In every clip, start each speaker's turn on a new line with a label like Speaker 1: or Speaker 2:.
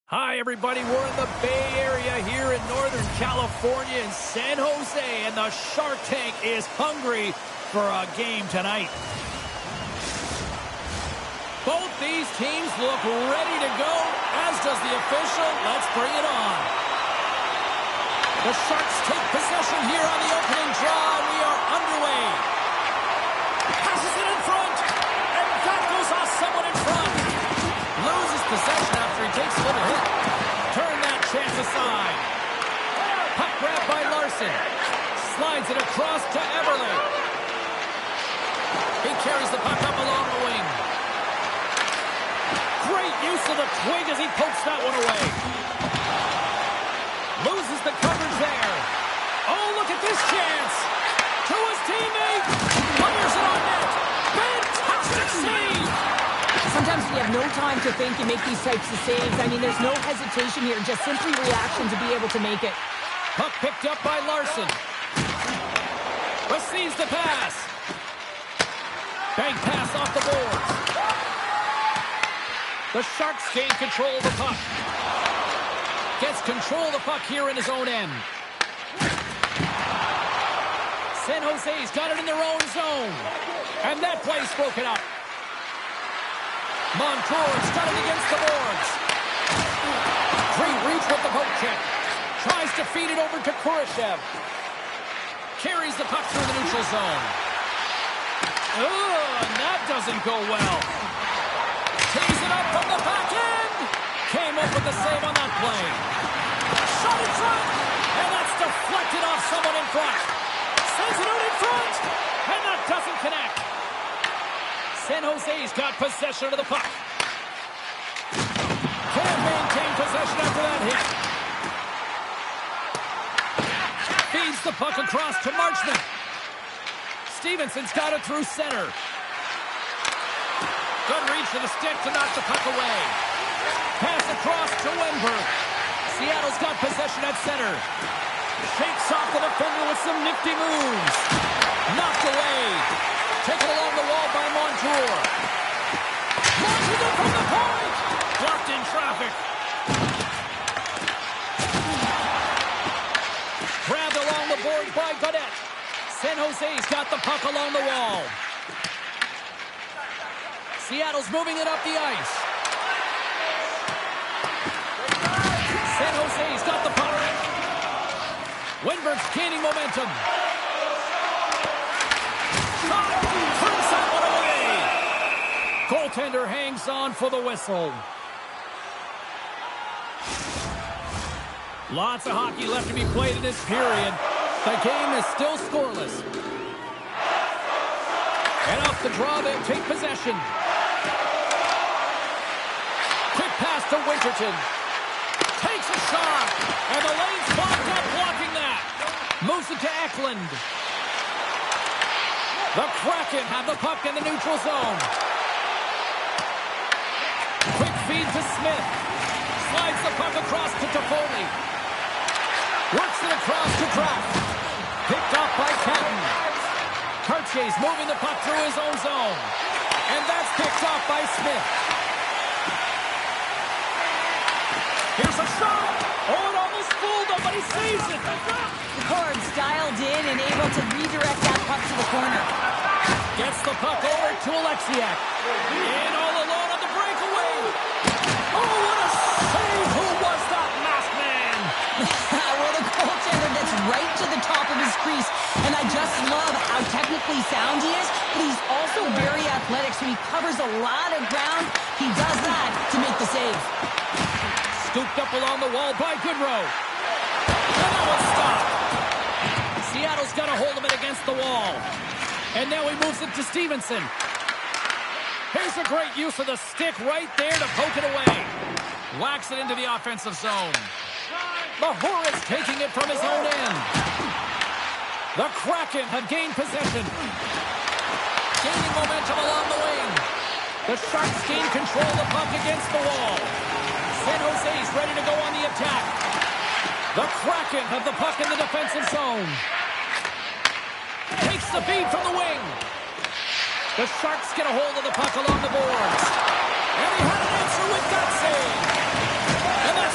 Speaker 1: Hi, everybody. We're in the Bay Area here in Northern California in San Jose, and the Shark Tank is hungry for a game tonight. Both these teams look ready to go, as does the official. Let's bring it on. The Sharks take possession here on the opening draw, and we are underway. Passes it in front, and that goes off someone in front. Loses possession after he takes a little hit. Turn that chance aside. Puck grab by Larson. Slides it across to Everly. He carries the puck up along the wing. Great use of the twig as he pokes that one away. Loses the coverage there. Oh, look at this chance. To his teammate. Fires it on net. Fantastic save.
Speaker 2: Sometimes we have no time to think and make these types of saves. I mean, there's no hesitation here, just simply reaction to be able to make it.
Speaker 1: Puck picked up by Larson. Receives the pass. Bank pass off the boards. The Sharks gain control of the puck. Gets control of the puck here in his own end. San Jose's got it in their own zone. And that play's broken up. Montour's got it against the boards. Great reach with the poke check. Tries to feed it over to Kurashev. Carries the puck through the neutral zone. And that doesn't go well. Tees it up from the back end. Came up with the save on that play. Shot in front. And that's deflected off someone in front. Sends it out in front. And that doesn't connect. San Jose's got possession of the puck. Can't maintain possession after that hit. Feeds the puck across to Marchman. Stevenson's got it through center. Good reach to the stick to knock the puck away. Pass across to Wenberg. Seattle's got possession at center. Shakes off the defender with some nifty moves. Knocked away. Taken along the wall by Montour. Launches it from the point. Blocked in traffic. Grabbed along the boards by Godet. San Jose's got the puck along the wall. Seattle's moving it up the ice. San Jose's got the puck. Wenberg's gaining momentum. Turns that one away. Goaltender hangs on for the whistle. Lots of hockey left to be played in this period. The game is still scoreless. And off the draw, they'll take possession. Quick pass to Winterton. Takes a shot. And the lane's blocked up, blocking that. Moves it to Eklund. The Kraken have the puck in the neutral zone. Quick feed to Smith. Slides the puck across to Toffoli. Works it across to Kraft. Picked off by Catton. Cartier's moving the puck through his own zone. And that's picked off by Smith. Here's a shot. Oh, it almost fooled him, but he saves it.
Speaker 2: Cards dialed in and able to redirect that puck to the corner.
Speaker 1: Gets the puck over to Alexiak. In all alone on the breakaway. Oh, what a save. Who was that masked man?
Speaker 2: Well, the goaltender gets right to the top of his crease. And I just love how technically sound he is, but he's also very athletic, so he covers a lot of ground. He does that to make the save.
Speaker 1: Scooped up along the wall by Goodrow. And that one's stopped. Seattle's got a hold of it against the wall. And now he moves it to Stevenson. Here's a great use of the stick right there to poke it away. Whacks it into the offensive zone. Mahora's taking it from his own end. The Kraken have gained possession. Gaining momentum along the wing. The Sharks gain control of the puck against the wall. San Jose's ready to go on the attack. The Kraken have the puck in the defensive zone. Takes the feed from the wing. The Sharks get a hold of the puck along the boards. And he had an answer with that save. And that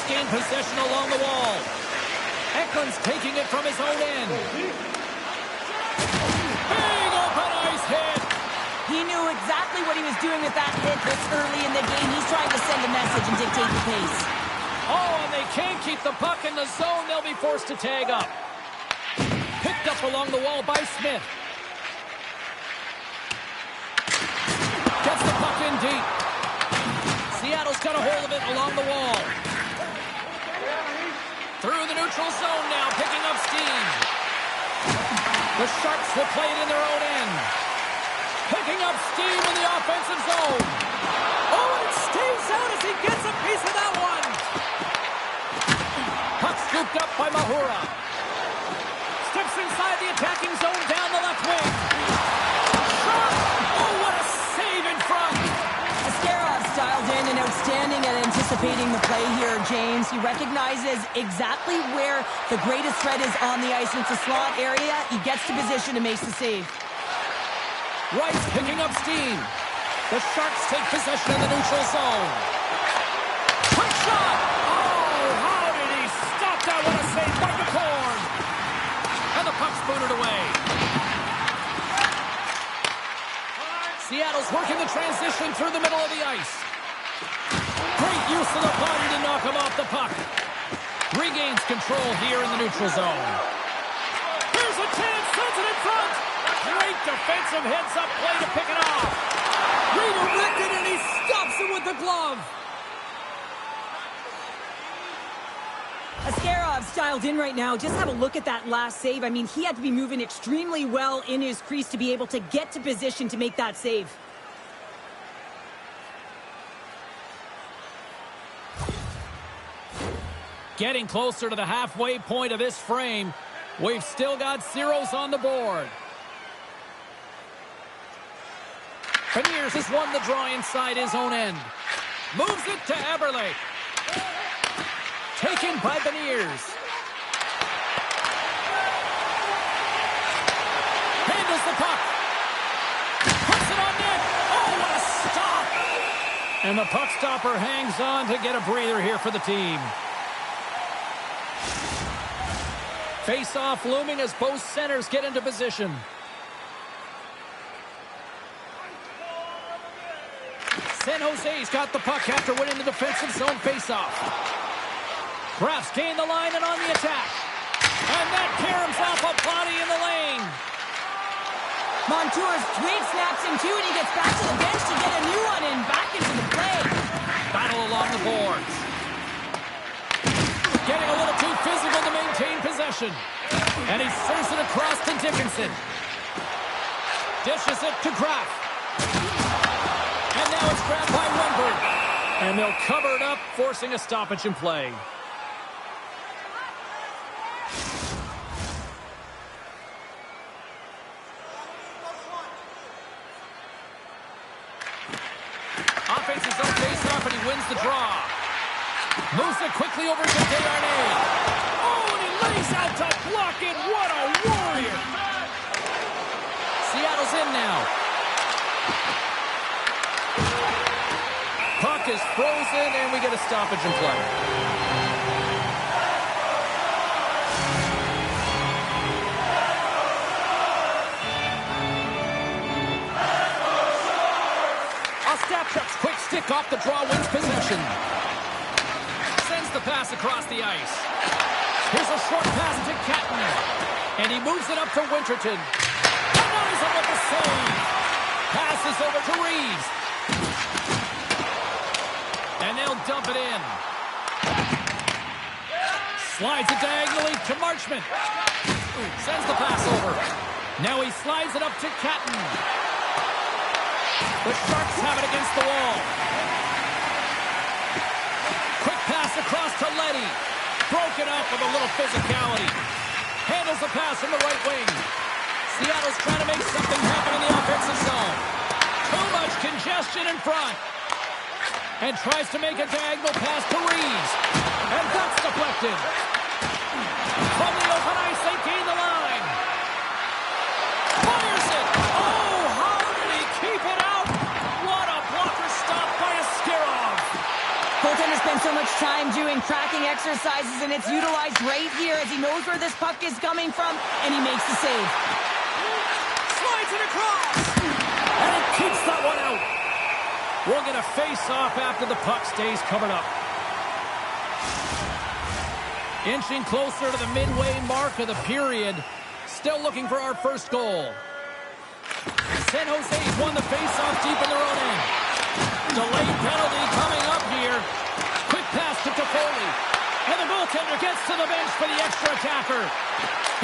Speaker 1: Sharks gain possession along the wall. Eklund's taking it from his own end. Big open ice hit.
Speaker 2: He knew exactly what he was doing with that hit this early in the game. He's trying to send a message and dictate the pace.
Speaker 1: Oh, and they can't keep the puck in the zone. They'll be forced to tag up. Picked up along the wall by Smith. Gets the puck in deep. Seattle's got a hold of it along the wall. Through the neutral zone now, picking up steam. The Sharks will play it in their own end. Picking up steam in the offensive zone. Oh, and it stays out as he gets a piece of that one. Puck scooped up by Mahura. Steps inside the attacking zone down the left wing. Shot! Oh, what a save in front.
Speaker 2: Askarov dialed in and outstanding at anticipating the play here, James. He recognizes exactly where the greatest threat is on the ice. It's a slot area. He gets to position and makes the save.
Speaker 1: Rice picking up steam. The Sharks take possession of the neutral zone. Quick shot! Oh, how did he stop that? What a save by McCorn! And the puck's booted away. Seattle's working the transition through the middle of the ice. Great use of the body to knock him off the puck. Regains control here in the neutral zone. Here's a chance, sends it in front. Great defensive heads-up play to pick it off. Redirected, and he stops it with the glove.
Speaker 2: Askarov's dialed in right now. Just have a look at that last save. I mean, he had to be moving extremely well in his crease to be able to get to position to make that save.
Speaker 1: Getting closer to the halfway point of this frame. We've still got zeros on the board. Beniers has won the draw inside his own end. Moves it to Eberle. Taken by Beniers. Handles the puck. Puts it on net. Oh, what a stop. And the puck stopper hangs on to get a breather here for the team. Face-off looming as both centers get into position. San Jose's got the puck after winning the defensive zone face-off. Graf's gained the line and on the attack. And that caroms off a body in the lane.
Speaker 2: Montour's twig snaps him too, and he gets back to the bench to get a new one and back into the play.
Speaker 1: Battle along the boards. Getting a little too physical to maintain possession. And he serves it across to Dickinson. Dishes it to Graf. And now it's grabbed by Wenberg. And they'll cover it up, forcing a stoppage in play. Offense is on face-off, and he wins the draw. Moves it quickly over to Desharnais. Oh, and he lays out to block it. What a warrior. Seattle's in now. Puck is frozen, and we get a stoppage in play. Ostapchuk's quick stick off the draw wins possession. Sends the pass across the ice. Here's a short pass to Catton. And he moves it up to Winterton. Denies him with the save. Passes over to Reeves. And they'll dump it in. Slides it diagonally to Marchment. Sends the pass over. Now he slides it up to Catton. The Sharks have it against the wall. Quick pass across to Leddy. Broken up with a little physicality. Handles the pass from the right wing. Seattle's trying to make something happen in the offensive zone. Too much congestion in front. And tries to make a diagonal pass to Reeves. And that's deflected. From the open ice, they gain the line. Fires it. Oh, how did he keep it out? What a blocker stop by Askarov.
Speaker 2: Goaltender's been so so much time doing cracking exercises, and it's utilized right here as he knows where this puck is coming from, and he makes the save.
Speaker 1: Slides it across, and it keeps that one out. We'll get a face-off after the puck stays covered up. Inching closer to the midway mark of the period. Still looking for our first goal. San Jose's won the face-off deep in their own end. Delayed penalty coming up here. Quick pass to Toffoli. And the goaltender gets to the bench for the extra attacker.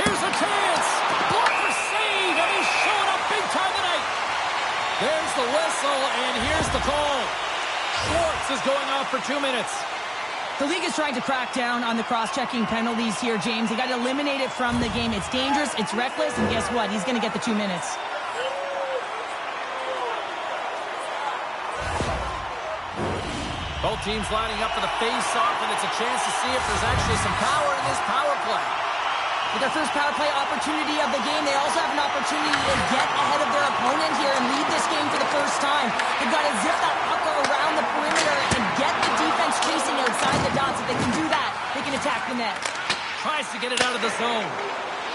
Speaker 1: Here's a chance. Blocker save, and he's showing up big time tonight. There's the whistle, and here's the call. Schwartz is going off for 2 minutes.
Speaker 2: The league is trying to crack down on the cross-checking penalties here, James. They got to eliminate it from the game. It's dangerous, it's reckless, and guess what? He's going to get the 2 minutes.
Speaker 1: Both teams lining up for the face-off, and it's a chance to see if there's actually some power in this power play.
Speaker 2: With their first power play opportunity of the game, they also have an opportunity to get ahead of their opponent here and lead this game for the first time. They've got to zip that puck around the perimeter and get the defense chasing outside the dots. If they can do that, they can attack the net.
Speaker 1: Tries to get it out of the zone.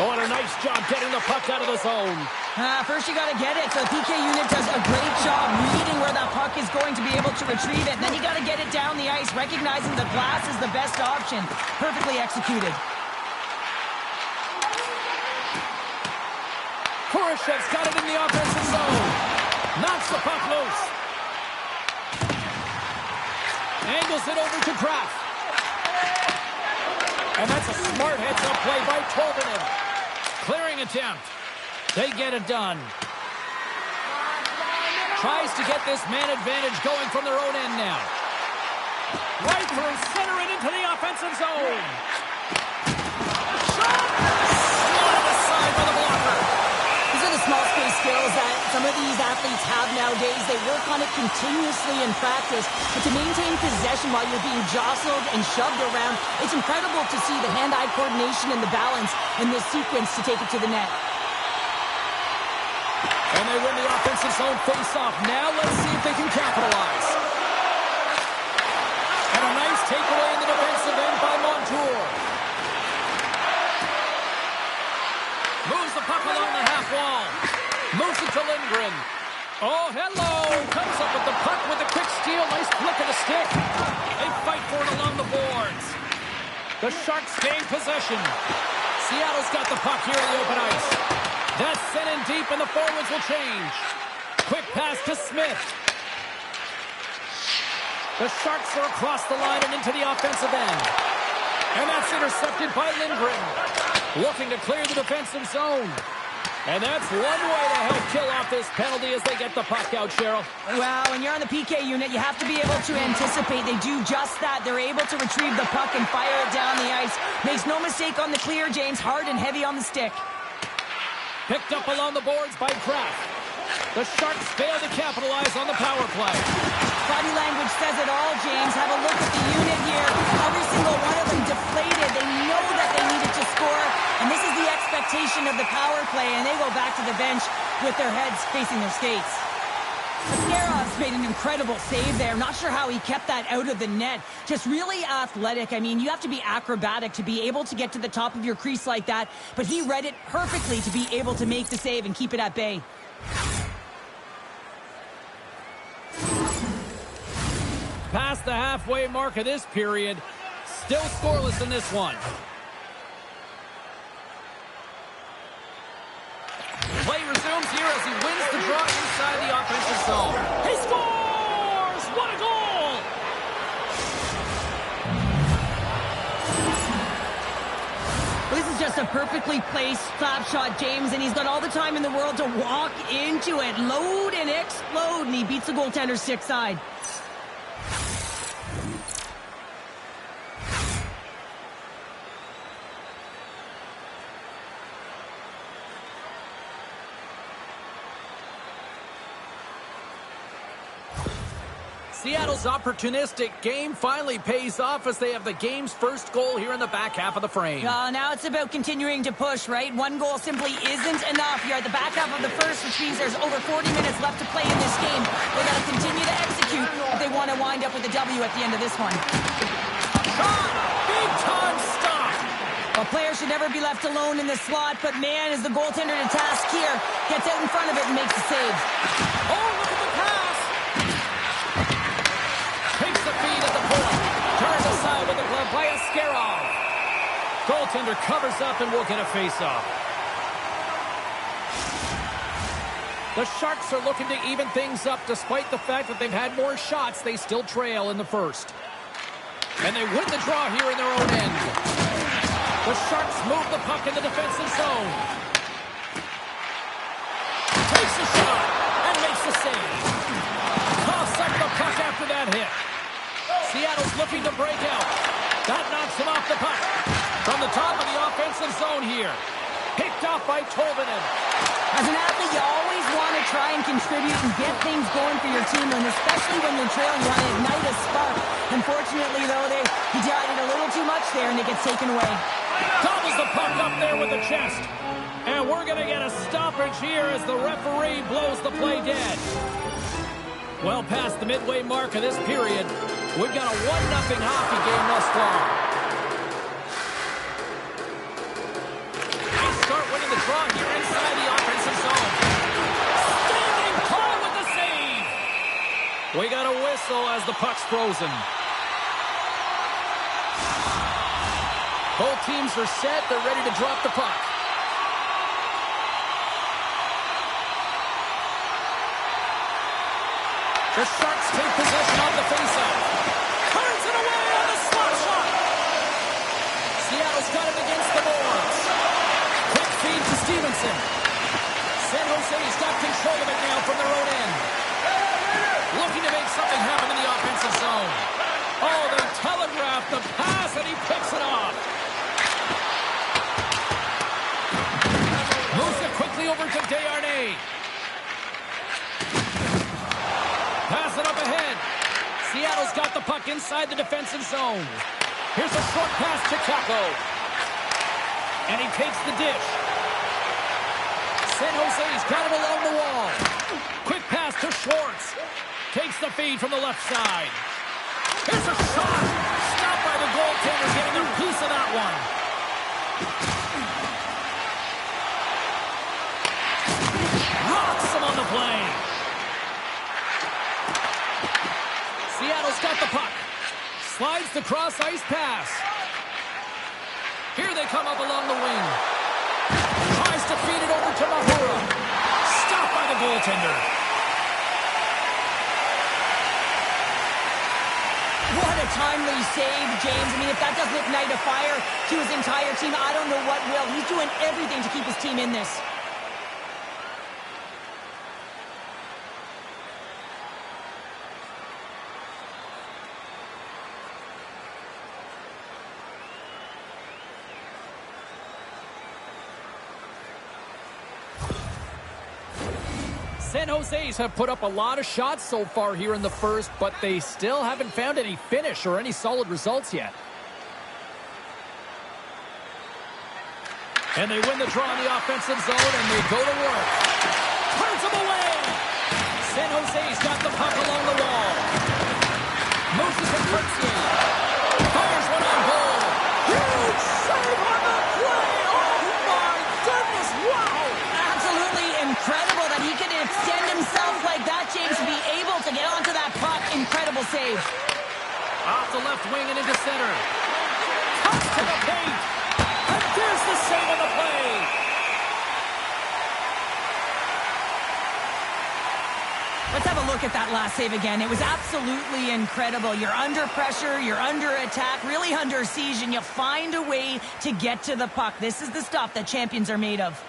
Speaker 1: Oh, and a nice job getting the puck out of the zone.
Speaker 2: First you got to get it. So the PK unit does a great job reading where that puck is going to be able to retrieve it. And then you got to get it down the ice, recognizing the glass is the best option. Perfectly executed.
Speaker 1: Kurashev's got it in the offensive zone. Knocks the puck loose. Angles it over to Kraft. And that's a smart heads-up play by Tolvanen. Clearing attempt. They get it done. Tries to get this man advantage going from their own end now. Right through center and into the offensive zone. Shot! Slotted aside by the blocker.
Speaker 2: These are the small space skills that some of these athletes have nowadays. They work on it continuously in practice. But to maintain possession while you're being jostled and shoved around, it's incredible to see the hand-eye coordination and the balance in this sequence to take it to the net.
Speaker 1: And they win the offensive zone face-off. Now let's see if they can capitalize. And a nice takeaway in the defensive end by Montour. Moves the puck along the half wall. Moves it to Lindgren. Oh, hello. Comes up with the puck with a quick steal. Nice flick of the stick. They fight for it along the boards. The Sharks gain possession. Seattle's got the puck here in the open ice. That's sent in deep, and the forwards will change. Quick pass to Smith. The Sharks are across the line and into the offensive end. And that's intercepted by Lindgren. Looking to clear the defensive zone. And that's one way to help kill off this penalty as they get the puck out, Cheryl.
Speaker 2: Well, when you're on the PK unit, you have to be able to anticipate. They do just that. They're able to retrieve the puck and fire it down the ice. Makes no mistake on the clear, James. Hard and heavy on the stick.
Speaker 1: Picked up along the boards by Kraft. The Sharks fail to capitalize on the power play.
Speaker 2: Body language says it all, James. Have a look at the unit here. Every single one of them deflated. They know that they needed to score, and this is the expectation of the power play, and they go back to the bench with their heads facing their skates. Mascarov's made an incredible save there. Not sure how he kept that out of the net. Just really athletic. I mean, you have to be acrobatic to be able to get to the top of your crease like that, but he read it perfectly to be able to make the save and keep it at bay.
Speaker 1: Past the halfway mark of this period. Still scoreless in this one. Play resumes here as he wins the draw inside the offensive zone. He scores! What a goal!
Speaker 2: Well, this is just a perfectly placed slap shot, James, and he's got all the time in the world to walk into it, load and explode, and he beats the goaltender's stick side.
Speaker 1: Seattle's opportunistic game finally pays off as they have the game's first goal here in the back half of the frame.
Speaker 2: Now it's about continuing to push, right? One goal simply isn't enough. You're at the back half of the first, which means there's over 40 minutes left to play in this game. They got to continue to execute if they want to wind up with a W at the end of this one.
Speaker 1: shot! Big time stop!
Speaker 2: A player should never be left alone in the slot, but man, is the goaltender to task here. Gets out in front of it and makes the save.
Speaker 1: Oh, look at the pass! Takes the feed at the point. Turns aside with the glove by Askarov. Goaltender covers up and will get a face-off. The Sharks are looking to even things up despite the fact that they've had more shots. They still trail in the first. And they win the draw here in their own end. The Sharks move the puck in the defensive zone. Takes a shot and makes the save. Coughs up the puck after that hit. Seattle's looking to break out. That knocks him off the puck. From the top of the offensive zone here. Picked off by Tolvanen.
Speaker 2: As an athlete, you always want to try and contribute and get things going for your team, and especially when you're trailing, you want to ignite a spark. Unfortunately, though, he tried it a little too much there, and it gets taken away.
Speaker 1: Gobbles the puck up there with the chest. And we're going to get a stoppage here as the referee blows the play dead. Well past the midway mark of this period, we've got a 1-0 hockey game thus far. They start winning the draw here inside the offensive zone. Standing tall with the save. We got a whistle as the puck's frozen. Both teams are set. They're ready to drop the puck. The Sharks take possession of the faceoff. Turns it away on the slot shot. Seattle's got it against the boards. Quick feed to Stevenson. San Jose's got control of it now from their own end. Looking to make something happen in the offensive zone. Oh, they telegraph the pass, and he picks it off. Moves it quickly over to Desharnais. Pass it up ahead. Seattle's got the puck inside the defensive zone. Here's a short pass to Kako. And he takes the dish. San Jose's got it along the wall. Quick pass to Schwartz. Takes the feed from the left side. Here's a shot. Stopped by the goaltender, getting a piece of that one. Rocks him on the play. Seattle's got the puck. Slides the cross-ice pass. Here they come up along the wing. Tries to feed it over to Mahura. Stopped by the goaltender.
Speaker 2: What a timely save, James. I mean, if that doesn't ignite a fire to his entire team, I don't know what will. He's doing everything to keep his team in this.
Speaker 1: San Jose's have put up a lot of shots so far here in the first, but they still haven't found any finish or any solid results yet. And they win the draw in the offensive zone, and they go to work. Turns them away. San Jose's got the puck along the wall. Moves it to Kurtzier. Fires one on goal. Huge save on the play. Oh, my goodness. Wow.
Speaker 2: Absolutely incredible that he could extend himself like that, James, to be able to get onto that puck. Incredible save.
Speaker 1: Off the left wing and into center. Cuts to the paint. And there's the save on the play.
Speaker 2: Let's have a look at that last save again. It was absolutely incredible. You're under pressure, you're under attack, really under siege, and you find a way to get to the puck. This is the stuff that champions are made of.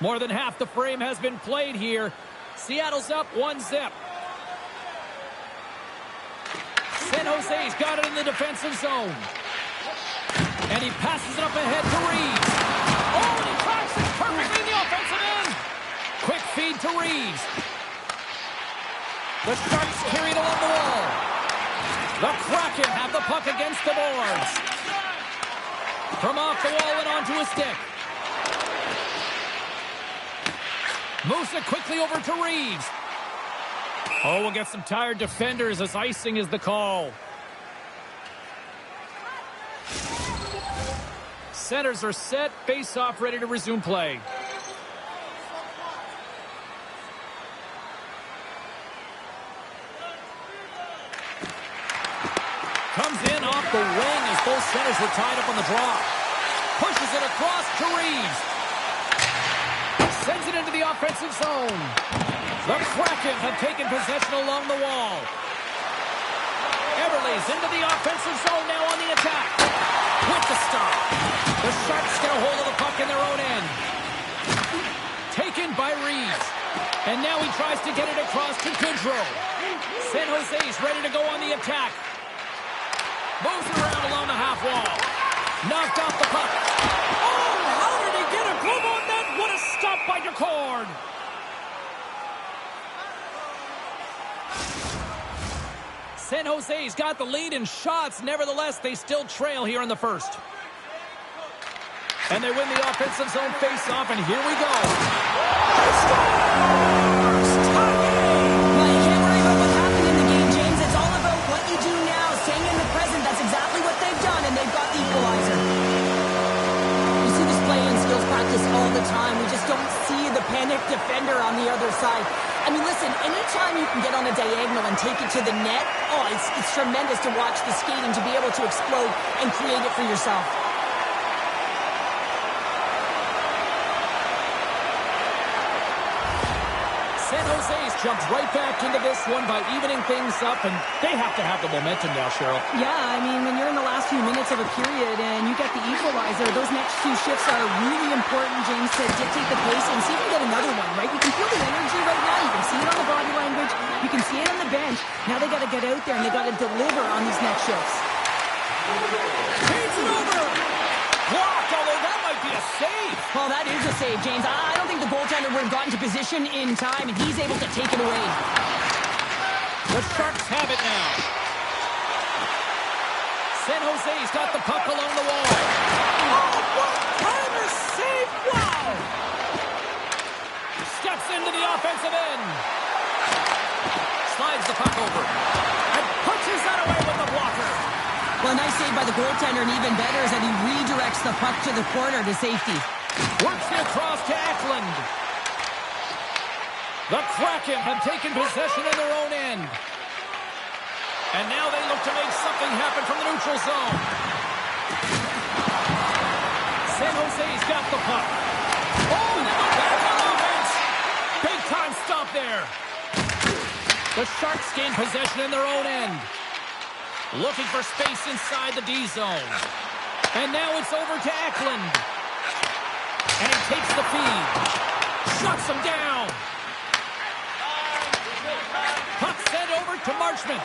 Speaker 1: More than half the frame has been played here. Seattle's up 1-0. San Jose's got it in the defensive zone. And he passes it up ahead to Reeves. Oh, and he cracks it perfectly in the offensive end. Quick feed to Reeves. The Sharks carry it along the wall. The Kraken have the puck against the boards. From off the wall and onto his stick. Moves it quickly over to Reeves. Oh, we'll get some tired defenders as icing is the call. Centers are set. Face-off ready to resume play. Comes in off the wing as both centers were tied up on the draw. Pushes it across to Reeves. Sends it into the offensive zone. The Kraken have taken possession along the wall. Everly's into the offensive zone now on the attack. With the stop. The Sharks get a hold of the puck in their own end. Taken by Reeves. And now he tries to get it across to Goodrow. San Jose's ready to go on the attack. Moves it around along the half wall. Knocked off the puck. Oh, how did he get a glove on that? What a stop by DeCord. San Jose's got the lead in shots. Nevertheless, they still trail here in the first. And they win the offensive zone face-off, and here we go. They scores! Tie game!
Speaker 2: Well, you can't worry about what happened in the game, James. It's all about what you do now, staying in the present. That's exactly what they've done, and they've got the equalizer. You see this play in skills practice all the time. We just don't see the panic defender on the other side. I mean, listen, anytime you can get on a diagonal and take it to the net, oh, it's tremendous to watch the skating, to be able to explode and create it for yourself.
Speaker 1: San Jose's jumped right back into this one by evening things up, and they have to have the momentum now, Cheryl.
Speaker 2: Yeah, I mean, when you're in the last few minutes of a period and you get the equalizer, those next few shifts are really important, James, to dictate the pace and see if you can get another one, right? You can feel the energy right now. You can see it on the body language. You can see it on the bench. Now they got to get out there and they got to deliver on these next shifts.
Speaker 1: Takes it over. Blocked, although that might be a save.
Speaker 2: Well, that is a save, James. I don't think the goaltender would have gotten to position in time, and he's able to take it away.
Speaker 1: The Sharks have it now. San Jose's got the puck along the wall. Oh, what kind of save! Wow! Steps into the offensive end. Slides the puck over. And punches that away with the blocker.
Speaker 2: Well, a nice save by the goaltender, and even better is that he redirects the puck to the corner to safety.
Speaker 1: Works it across to Eklund. The Kraken have taken possession in their own end. And now they look to make something happen from the neutral zone. San Jose's got the puck. Oh, now back on offense. Big time stop there. The Sharks gain possession in their own end. Looking for space inside the D zone. And now it's over to Eklund. And he takes the feed. Shuts him down. Puck sent over to Marchment.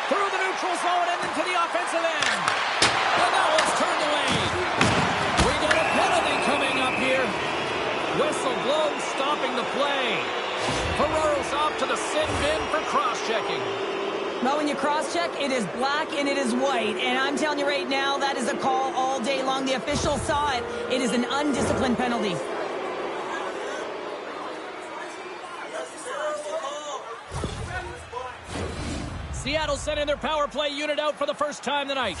Speaker 1: Through the neutral zone and into the offensive end. And now it's turned away. We got a penalty coming up here. Whistle blows, stopping the play. Ferraro's off to the sin bin for cross-checking.
Speaker 2: Well, when you cross-check, it is black and it is white. And I'm telling you right now, that is a call all day long. The official saw it. It is an undisciplined penalty.
Speaker 1: Seattle sending their power play unit out for the first time tonight.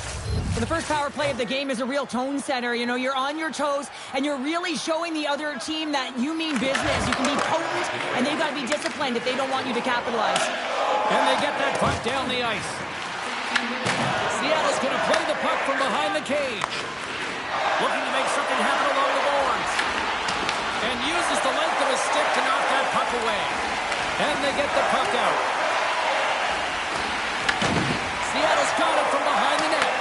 Speaker 2: The first power play of the game is a real tone setter. You know, you're on your toes, and you're really showing the other team that you mean business. You can be potent, and they've got to be disciplined if they don't want you to capitalize.
Speaker 1: And they get that puck down the ice. Seattle's going to play the puck from behind the cage. Looking to make something happen along the boards. And uses the length of his stick to knock that puck away. And they get the puck out. Seattle's got it from behind the net.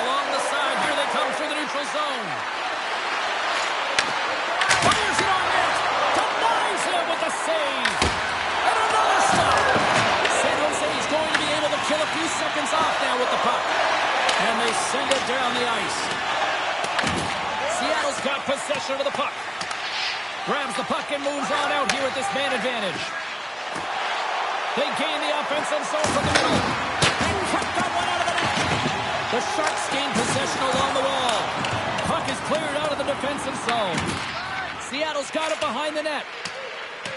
Speaker 1: Along the side, here they come through the neutral zone. Fires it on net. Denies him with a save. And another stop. San Jose is going to be able to kill a few seconds off now with the puck. And they send it down the ice. Seattle's got possession of the puck. Grabs the puck and moves on out here at this man advantage. They gain the offensive zone from the middle. And kept that one out of the net. The Sharks gain possession along the wall. Puck is cleared out of the defensive zone. Seattle's got it behind the net.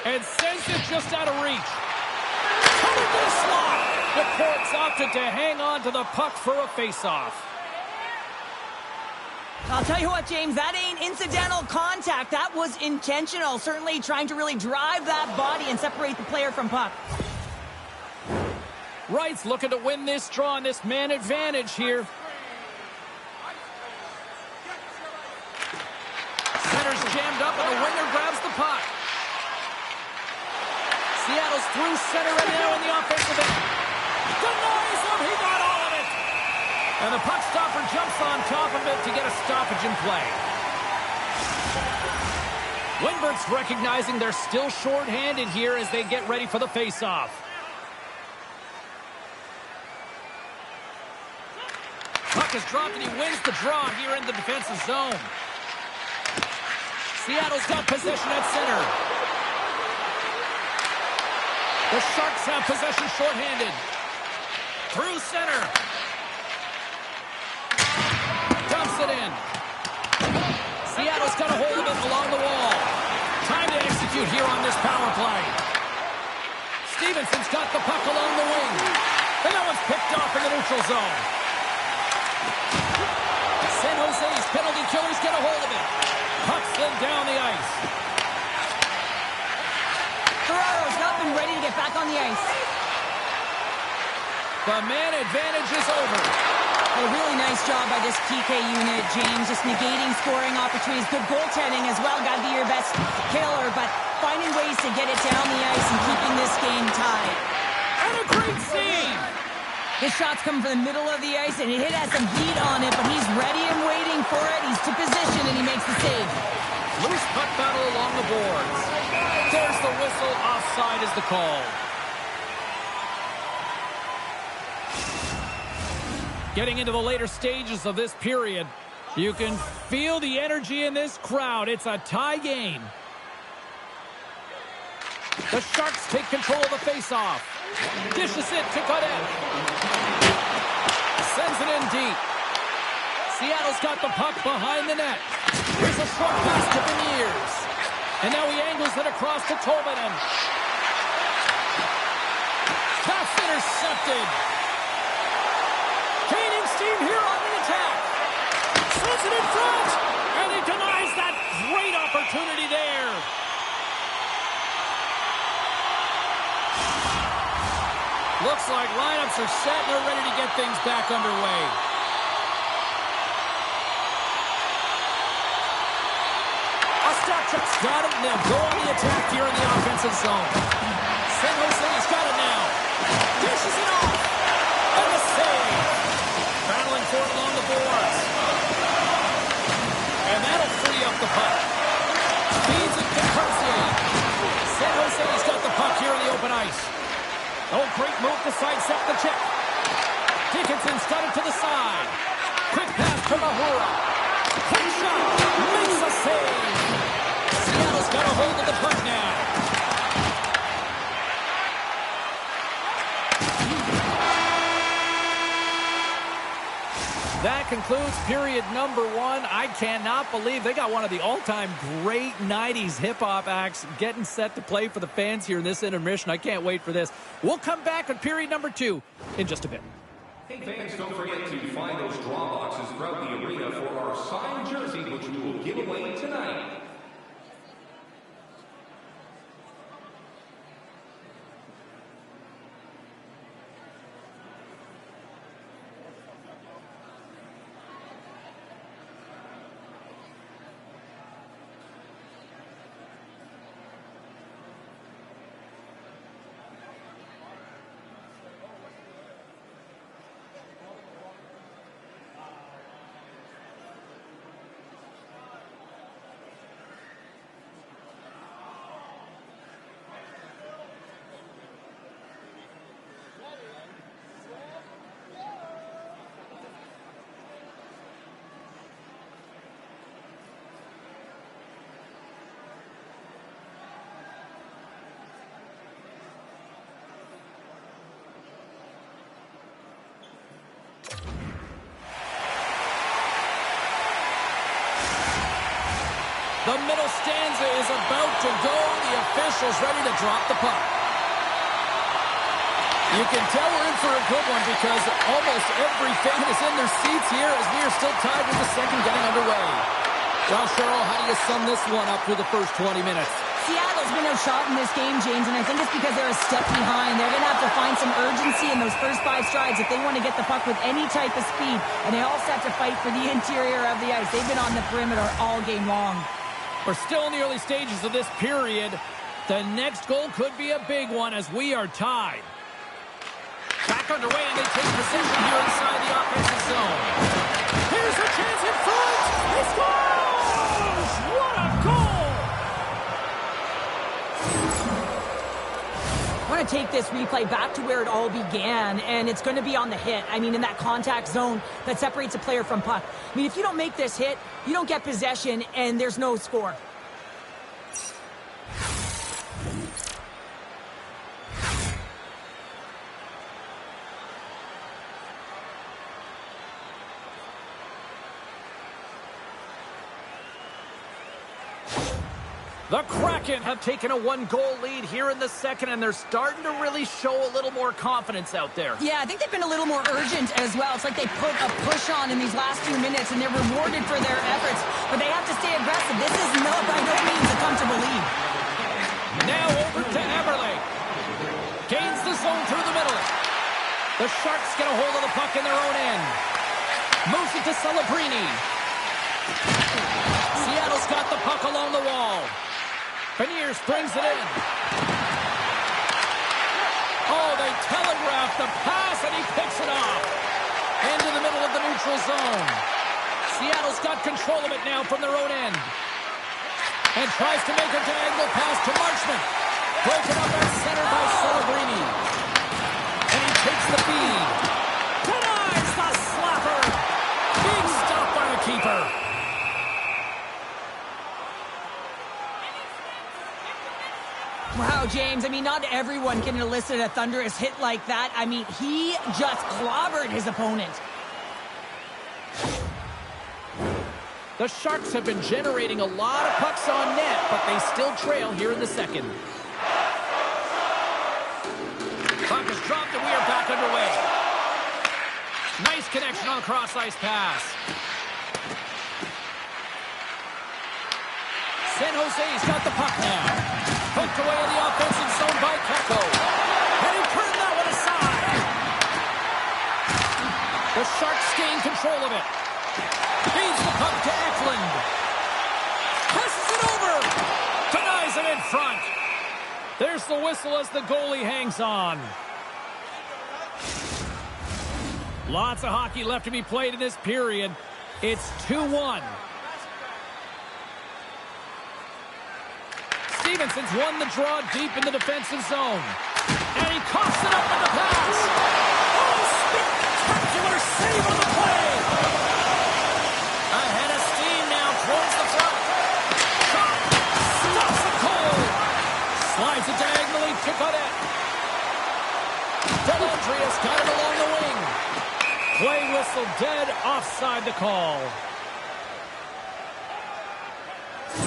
Speaker 1: And sends it just out of reach. Coming to the slot. The Corks opted to hang on to the puck for a face-off.
Speaker 2: I'll tell you what, James, that ain't incidental contact. That was intentional. Certainly trying to really drive that body and separate the player from puck.
Speaker 1: Wright's looking to win this draw on this man advantage here. Center's jammed up and the winger grabs the puck. Seattle's through center and now in the offensive end. Denies him, he got all of it. And the puck stopper jumps on top of it to get a stoppage in play. Lindbergh's recognizing they're still short-handed here as they get ready for the face-off. Puck is dropped and he wins the draw here in the defensive zone. Seattle's got possession at center. The Sharks have possession shorthanded. Through center. Dumps it in. Seattle's got a hold of it along the wall. Time to execute here on this power play. Stevenson's got the puck along the wing. And that one's picked off in the neutral zone. San Jose's penalty killers get a hold of it. Puck slid down the ice.
Speaker 2: Ferraro's not been ready to get back on the ice.
Speaker 1: The man advantage is over.
Speaker 2: A really nice job by this PK unit, James. Just negating scoring opportunities. Good goaltending as well. Got to be your best killer, but finding ways to get it down the ice and keeping this game tied.
Speaker 1: And a great save.
Speaker 2: His shot's coming from the middle of the ice, and it has some heat on it, but he's ready and waiting for it. He's to position, and he makes the save.
Speaker 1: Loose puck battle along the boards. There's the whistle. Offside is the call. Getting into the later stages of this period, you can feel the energy in this crowd. It's a tie game. The Sharks take control of the faceoff. Dishes it to Cadet. Sends it in deep. Seattle's got the puck behind the net. Here's a short pass to Beniers. And now he angles it across to Tolvanen. Pass intercepted. Gaining steam here on the attack. Sends it in front. And he denies that great opportunity there. Looks like lineups are set and they're ready to get things back underway. Ostapchuk's got it, and they'll go on the attack here in the offensive zone. San Jose's got it now. Dishes it off. And the save. Battling for it along the boards. And that'll free up the puck. Feeds it to Cartier. San Jose's got the puck here in the open ice. Oh, great move to sidestep the check. Dickinson's got it to the side. Quick pass to Mahura. Quick shot. Makes a save. Seattle's got a hold of the puck now. That concludes period number one. I cannot believe they got one of the all-time great 90s hip-hop acts getting set to play for the fans here in this intermission. I can't wait for this. We'll come back with period number two in just a bit.
Speaker 3: Hey fans, don't forget to find those draw boxes throughout the arena for our signed jersey, which we will give away tonight.
Speaker 1: The middle stanza is about to go. The official's ready to drop the puck. You can tell we're in for a good one because almost every fan is in their seats here as we are still tied with the second getting underway. Well, Cheryl, how do you sum this one up through the first 20 minutes?
Speaker 2: Seattle's been outshot in this game, James, and I think it's because they're a step behind. They're going to have to find some urgency in those first 5 strides if they want to get the puck with any type of speed. And they all set to fight for the interior of the ice. They've been on the perimeter all game long.
Speaker 1: We're still in the early stages of this period. The next goal could be a big one as we are tied. Back underway, and they take possession here inside the offensive zone. Here's a chance in front. He scores! What a goal!
Speaker 2: I want to take this replay back to where it all began, and it's going to be on the hit. I mean, in that contact zone that separates a player from puck. I mean, if you don't make this hit, you don't get possession, and there's no score.
Speaker 1: The Kraken have taken a 1-goal lead here in the second, and they're starting to really show a little more confidence out there.
Speaker 2: Yeah, I think they've been a little more urgent as well. It's like they put a push on in these last few minutes, and they're rewarded for their efforts. But they have to stay aggressive. This is by no means a comfortable lead.
Speaker 1: Now over to Eberle. Gains the zone through the middle. The Sharks get a hold of the puck in their own end. Moves it to Celebrini. Seattle's got the puck along the wall. Beniers brings it in. Oh, they telegraph the pass, and he picks it off. Into the middle of the neutral zone. Seattle's got control of it now from their own end. And tries to make a diagonal pass to Marchment. Broken up at center by Celebrini. And he takes the feed. Denies the slapper. Big stop by the keeper.
Speaker 2: Wow, James, I mean, not everyone can elicit a thunderous hit like that. I mean, he just clobbered his opponent.
Speaker 1: The Sharks have been generating a lot of pucks on net, but they still trail here in the second. Puck is dropped, and we are back underway. Nice connection on the cross-ice pass. San Jose's got the puck now. Hooked away in the offensive zone by Kako. And he turned that one aside. The Sharks gain control of it. Feeds the puck to Eklund. Passes it over. Denies it in front. There's the whistle as the goalie hangs on. Lots of hockey left to be played in this period. It's 2-1. Stevenson's won the draw deep in the defensive zone. And he coughs it up with the pass. Oh, spectacular save on the play. Ahead of steam now towards the front. Shot. Stops it cold. Slides it diagonally to Cadet. Delandria's got it along the wing. Play whistle dead, offside the call.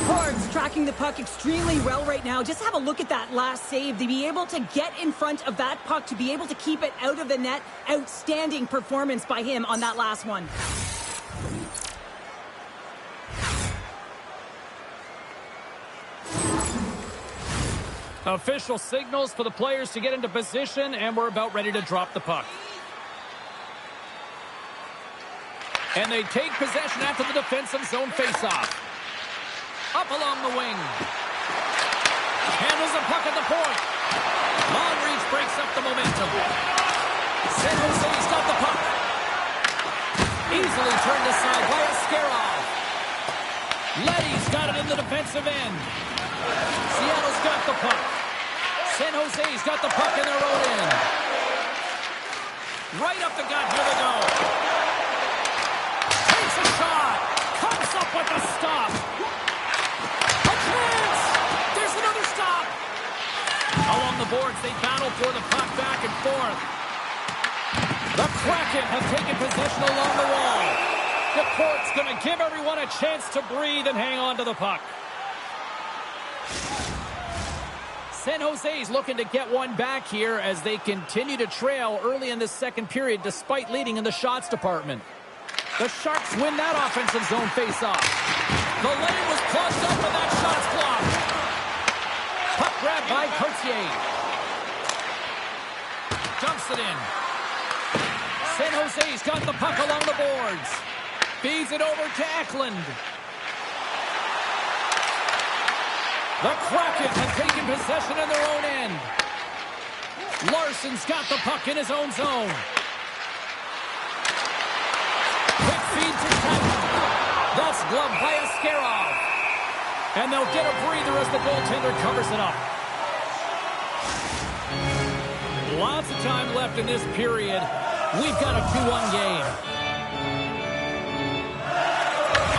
Speaker 2: Horns tracking the puck extremely well right now. Just have a look at that last save. To be able to get in front of that puck, to be able to keep it out of the net. Outstanding performance by him on that last one.
Speaker 1: Official signals for the players to get into position, and we're about ready to drop the puck. And they take possession after the defensive zone faceoff. Up along the wing. Handles the puck at the point. Long reach breaks up the momentum. San Jose's got the puck. Easily turned aside by Askarov. Leddy's got it in the defensive end. Seattle's got the puck. San Jose's got the puck in their own end. Right up the gut, here they go. Takes a shot. Comes up with a stop. A chance. There's another stop. Along the boards, they battle for the puck back and forth. The Kraken have taken possession along the wall. The court's going to give everyone a chance to breathe and hang on to the puck. San Jose's looking to get one back here as they continue to trail early in this second period despite leading in the shots department. The Sharks win that offensive zone face-off. The lane was plugged up and that shot's blocked. Puck grab by Cartier. Dumps it in. San Jose's got the puck along the boards. Feeds it over to Eklund. The Kraken have taken possession in their own end. Larson's got the puck in his own zone. Quick feed to Titan. That's gloved by Askarov. And they'll get a breather as the goaltender covers it up. Lots of time left in this period. We've got a 2-1 game.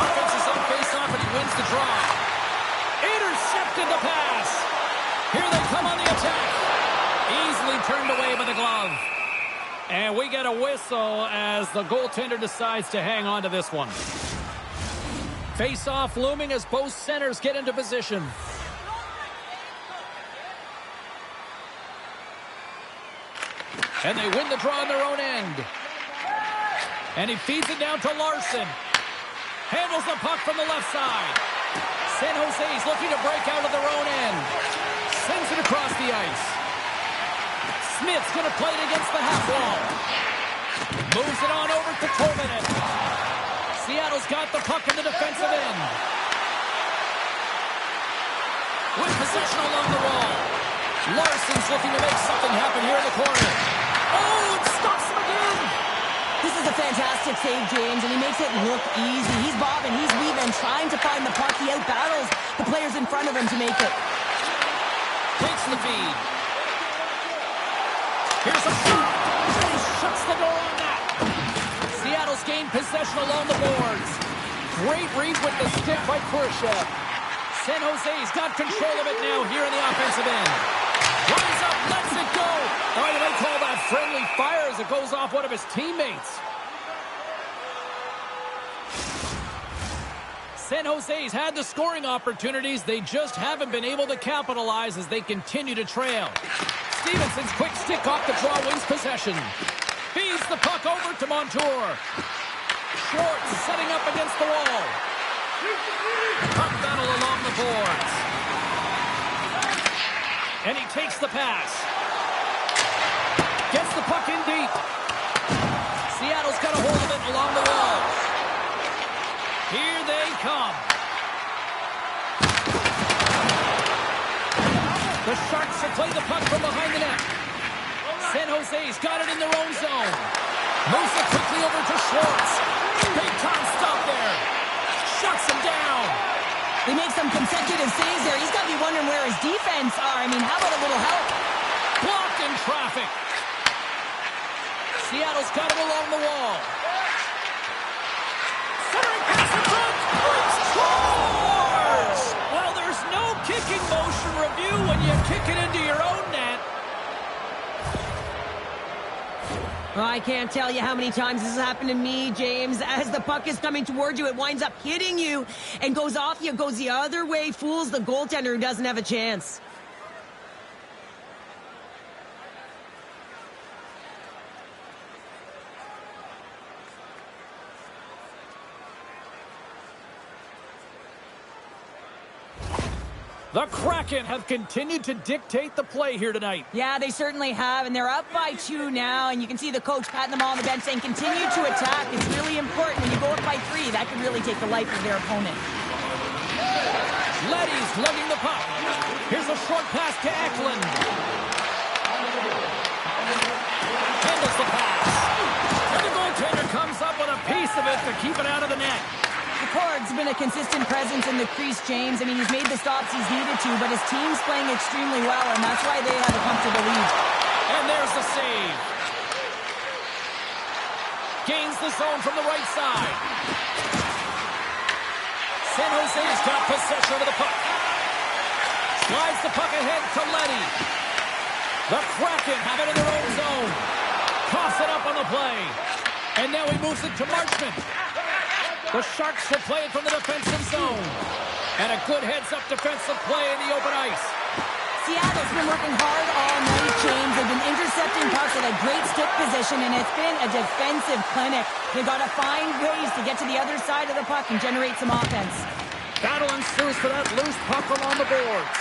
Speaker 1: Offense is on face-off and he wins the draw. Intercepted the pass. Here they come on the attack. Easily turned away by the glove. And we get a whistle as the goaltender decides to hang on to this one. Face-off looming as both centers get into position. And they win the draw on their own end. And he feeds it down to Larson. Handles the puck from the left side. San Jose's looking to break out of their own end. Sends it across the ice. Smith's going to play it against the half wall. Moves it on over to Torvinen. Seattle's got the puck in the defensive end. With possession along the wall. Larson's looking to make something happen here in the corner. Oh, it stops him again.
Speaker 2: This is a fantastic save, James, and he makes it look easy. He's bobbing, he's weaving, trying to find the puck. He out-battles the players in front of him to make it.
Speaker 1: Takes the feed. Here's a shot. And he shuts the door on that. Seattle's gained possession along the boards. Great read with the stick by Khrushchev. San Jose's got control of it now here in the offensive end. Runs up, lets it go. Oh, you might call that friendly fire as it goes off one of his teammates. San Jose's had the scoring opportunities. They just haven't been able to capitalize as they continue to trail. Stevenson's quick stick off the draw wins possession. Feeds the puck over to Montour. Short setting up against the wall. Puck battle along the boards. And he takes the pass. Gets the puck in deep. Seattle's got a hold of it along the walls. Here they come. The Sharks have played the puck from behind the net. San Jose's got it in their own zone. Moves it quickly over to Schwartz. Big time stop there. Shuts him down.
Speaker 2: They make some consecutive saves there. He's got to be wondering where his defense are. I mean, how about a little help?
Speaker 1: Blocked in traffic. Seattle's got it along the wall. Centering pass in front. Scores! Well, there's no kicking motion review when you kick it into your own net.
Speaker 2: Well, I can't tell you how many times this has happened to me, James. As the puck is coming towards you, it winds up hitting you and goes off you, goes the other way, fools the goaltender who doesn't have a chance.
Speaker 1: The Kraken have continued to dictate the play here tonight.
Speaker 2: Yeah, they certainly have, and they're up by 2 now, and you can see the coach patting them all on the bench saying continue to attack. It's really important. When you go up by 3, that can really take the life of their opponent.
Speaker 1: Leddy's lugging the puck. Here's a short pass to Eklund. Handles the pass. And the goaltender comes up with a piece of it to keep it out of the net.
Speaker 2: McCord's been a consistent presence in the crease, James. I mean, he's made the stops he's needed to, but his team's playing extremely well, and that's why they have a comfortable lead.
Speaker 1: And there's the save. Gains the zone from the right side. San Jose's got possession of the puck. Slides the puck ahead to Leddy. The Kraken have it in their own zone. Toss it up on the play. And now he moves it to Marchment. The Sharks will play it from the defensive zone. And a good heads-up defensive play in the open ice.
Speaker 2: Seattle's been working hard all night, James. They've been intercepting pucks at a great stick position, and it's been a defensive clinic. They've got to find ways to get to the other side of the puck and generate some offense.
Speaker 1: Battle ensues for that loose puck along the boards.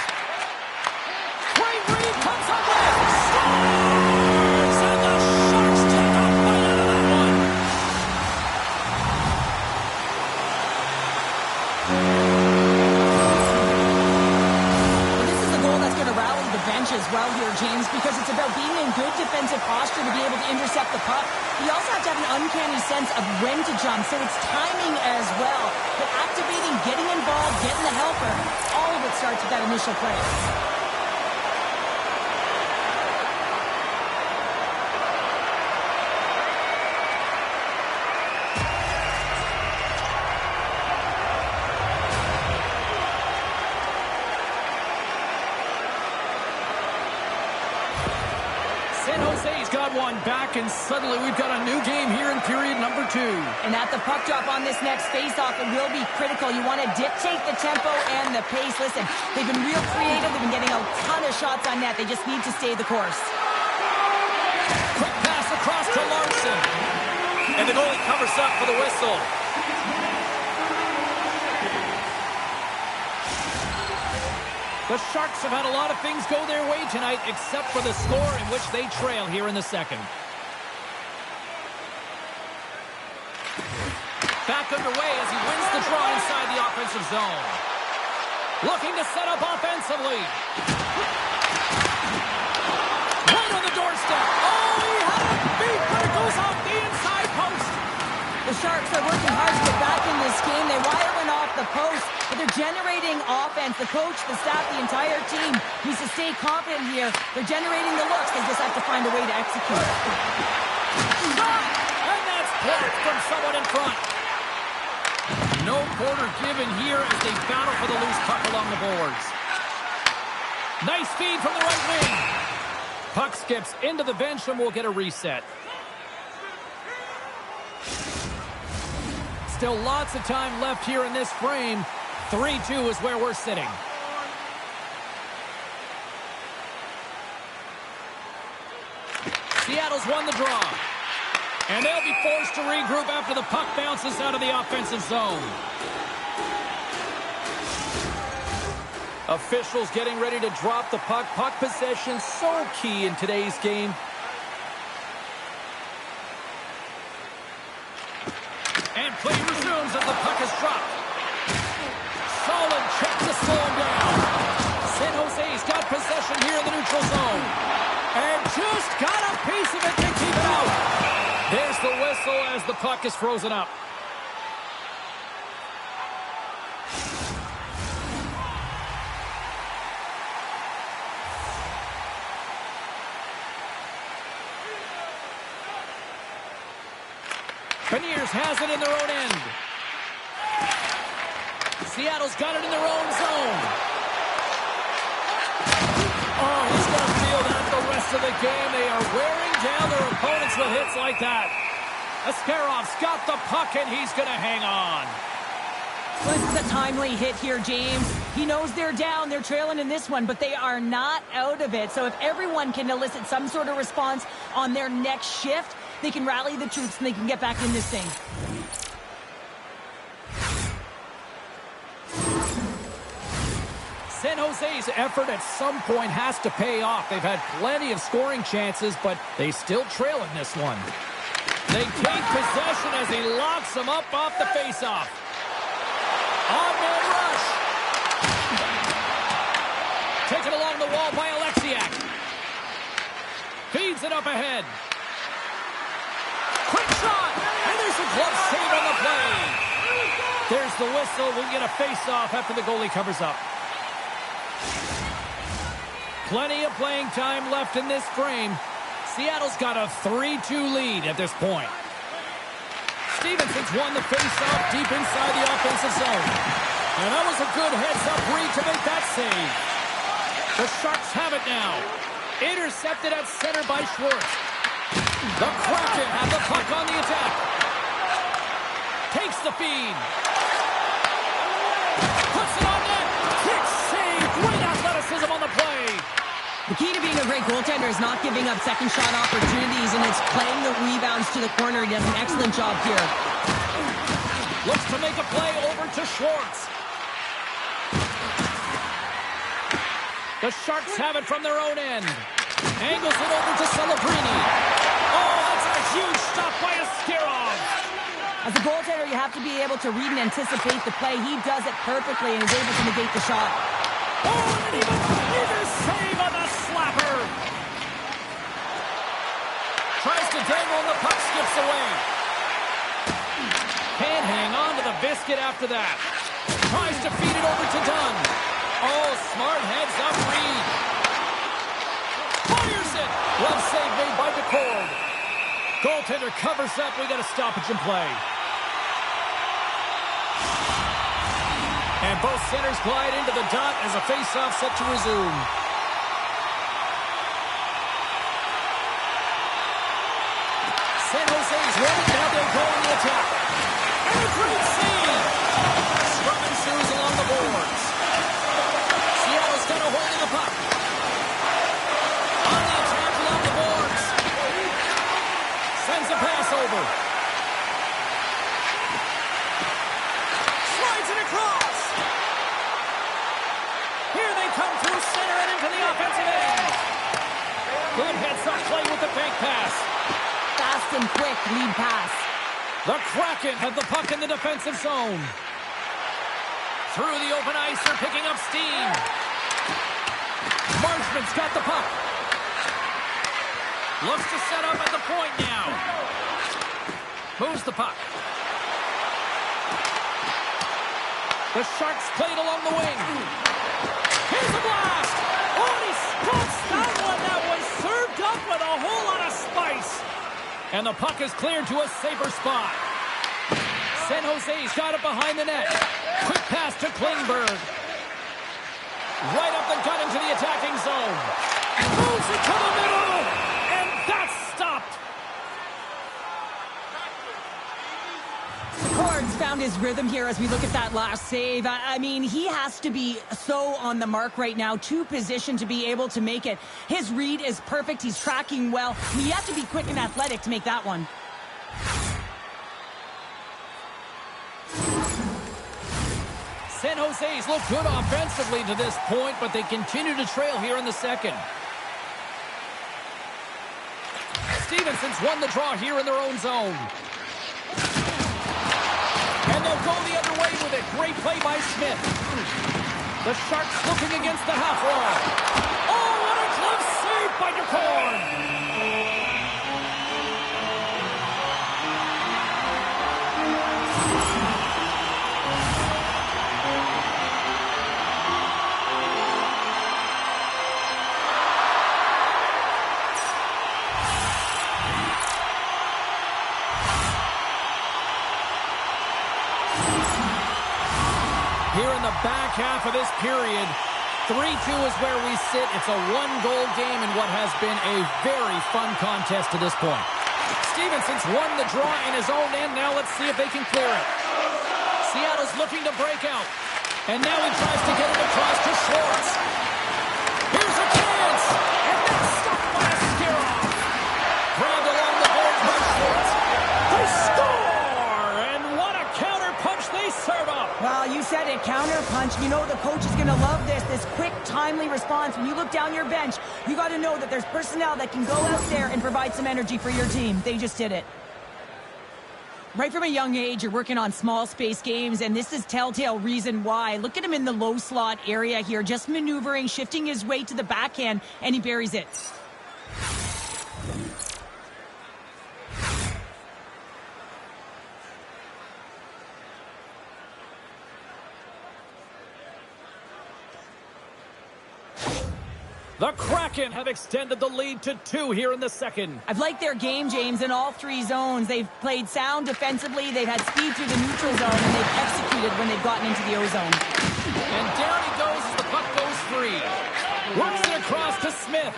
Speaker 1: Great read, comes up with it. Scores! And the Sharks take a bite out of that one.
Speaker 2: As well here, James, because it's about being in good defensive posture to be able to intercept the puck. You also have to have an uncanny sense of when to jump, so it's timing as well. But activating, getting involved, getting the helper, all of it starts with that initial play.
Speaker 1: San Jose's got one back, and suddenly we've got a new game here in period number 2.
Speaker 2: And at the puck drop on this next faceoff, it will be critical. You want to dictate the tempo and the pace. Listen, they've been real creative. They've been getting a ton of shots on net. They just need to stay the course.
Speaker 1: Quick pass across to Larson. And the goalie covers up for the whistle. The Sharks have had a lot of things go their way tonight, except for the score in which they trail here in the second. Back underway as he wins the draw inside the offensive zone. Looking to set up offensively. Right on the doorstep. Oh, he had it beat, but it goes off the inside post.
Speaker 2: The Sharks are working hard to get back in this game. They wire one off the post, but they're generating offense. The coach, the staff, the entire team needs to stay confident here. They're generating the looks. They just have to find a way to execute.
Speaker 1: Shot! And that's blocked from someone in front. No quarter given here as they battle for the loose puck along the boards. Nice feed from the right wing. Puck skips into the bench and we'll get a reset. Still lots of time left here in this frame. 3-2 is where we're sitting. Seattle's won the draw. And they'll be forced to regroup after the puck bounces out of the offensive zone. Officials getting ready to drop the puck. Puck possession so key in today's game. And play resumes as the puck is dropped. Solid check to slow him down. San Jose's got possession here in the neutral zone. And just got a piece of it to keep it out. There's the whistle as the puck is frozen up. Beniers has it in their own end. Seattle's got it in their own zone. Oh, he's going to feel that the rest of the game. They are wearing down their opponents with hits like that. Ascarov's got the puck, and he's going to hang on.
Speaker 2: This is a timely hit here, James. He knows they're down. They're trailing in this one, but they are not out of it. So if everyone can elicit some sort of response on their next shift, they can rally the troops and they can get back in this thing.
Speaker 1: San Jose's effort at some point has to pay off. They've had plenty of scoring chances, but they still trail in this one. They take possession as he locks them up off the faceoff. On-man rush. Taken along the wall by Alexiak. Feeds it up ahead. Quick shot! And there's a glove save on the play. There's the whistle. We'll get a face-off after the goalie covers up. Plenty of playing time left in this frame. Seattle's got a 3-2 lead at this point. Stevenson's won the face-off deep inside the offensive zone. And that was a good heads-up read to make that save. The Sharks have it now. Intercepted at center by Schwartz. The Kraken have the puck on the attack. Takes the feed. Puts it on net. Quick save. Great athleticism on the play.
Speaker 2: The key to being a great goaltender is not giving up second shot opportunities, and it's playing the rebounds to the corner. He does an excellent job here.
Speaker 1: Looks to make a play over to Schwartz. The Sharks have it from their own end. Angles it over to Celebrini. Oh, that's a huge stop by Askarov.
Speaker 2: As a goaltender, you have to be able to read and anticipate the play. He does it perfectly and is able to negate the shot.
Speaker 1: Oh, and even save on the slapper. Tries to dangle and the puck skips away. Can't hang on to the biscuit after that. Tries to feed it over to Dunn. Oh, smart heads up Reed. Fires it. Glove save made by DeCord. Goaltender covers up. We got a stoppage in play. And both centers glide into the dot as a face-off set to resume. San Jose's ready. Now they go on the attack. And a great save. Scrum ensues along the boards. Seattle's got a hold of the puck. On the attack along the boards. Sends a pass over. Slides it across. Here they come through center and into the offensive end. Good heads-up play with the bank pass.
Speaker 2: Fast and quick lead pass.
Speaker 1: The Kraken have the puck in the defensive zone. Through the open ice, they're picking up steam. Marshman's got the puck. Looks to set up at the point now. Moves the puck. The Sharks played along the wing. Here's a blast! Oh, he spots that one. That was served up with a whole lot of spice. And the puck is cleared to a safer spot. San Jose's got it behind the net. Quick pass to Klingberg. Right up the gut into the attacking zone. Moves it to the middle. And that's stopped.
Speaker 2: Ford's found his rhythm here as we look at that last save. I mean, he has to be so on the mark right now, to position to be able to make it. His read is perfect. He's tracking well. You have to be quick and athletic to make that one.
Speaker 1: San Jose's look good offensively to this point, but they continue to trail here in the second. Stevenson's won the draw here in their own zone. And they'll go the other way with it. Great play by Smith. The Sharks looking against the half wall. Oh, what a glove save by DeCord. Here in the back half of this period, 3-2 is where we sit. It's a one-goal game in what has been a very fun contest to this point. Stevenson's won the draw in his own end. Now let's see if they can clear it. Seattle's looking to break out. And now he tries to get it across to Schwartz. Here's a chance. And that's stopped by Askarov. Grabbed along the board by Schwartz. They score! And what a counter punch they serve up.
Speaker 2: Well, you said it, counter punch. You know the coach is going to love this quick, timely response. When you look down your bench, you got to know that there's personnel that can go out there and provide some energy for your team. They just did it. Right from a young age, you're working on small space games, and this is telltale reason why. Look at him in the low slot area here, just maneuvering, shifting his way to the backhand, and he buries it.
Speaker 1: The Kraken have extended the lead to 2 here in the second.
Speaker 2: I've liked their game, James, in all 3 zones. They've played sound defensively, they've had speed through the neutral zone, and they've executed when they've gotten into the O-zone.
Speaker 1: And down he goes as the puck goes free. Works it across to Smith.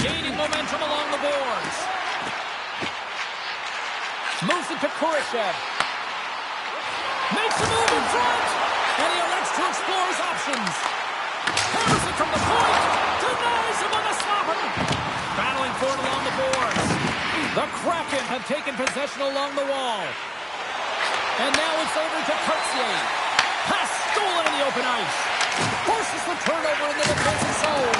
Speaker 1: Gaining momentum along the boards. Moves it to Kurashev. Makes a move in front. And he elects to explore his options. Hammers it from the point. Denied. for it along the boards. The Kraken have taken possession along the wall. And now it's over to Cartier. Pass stolen in the open ice. Forces the turnover in the defensive zone.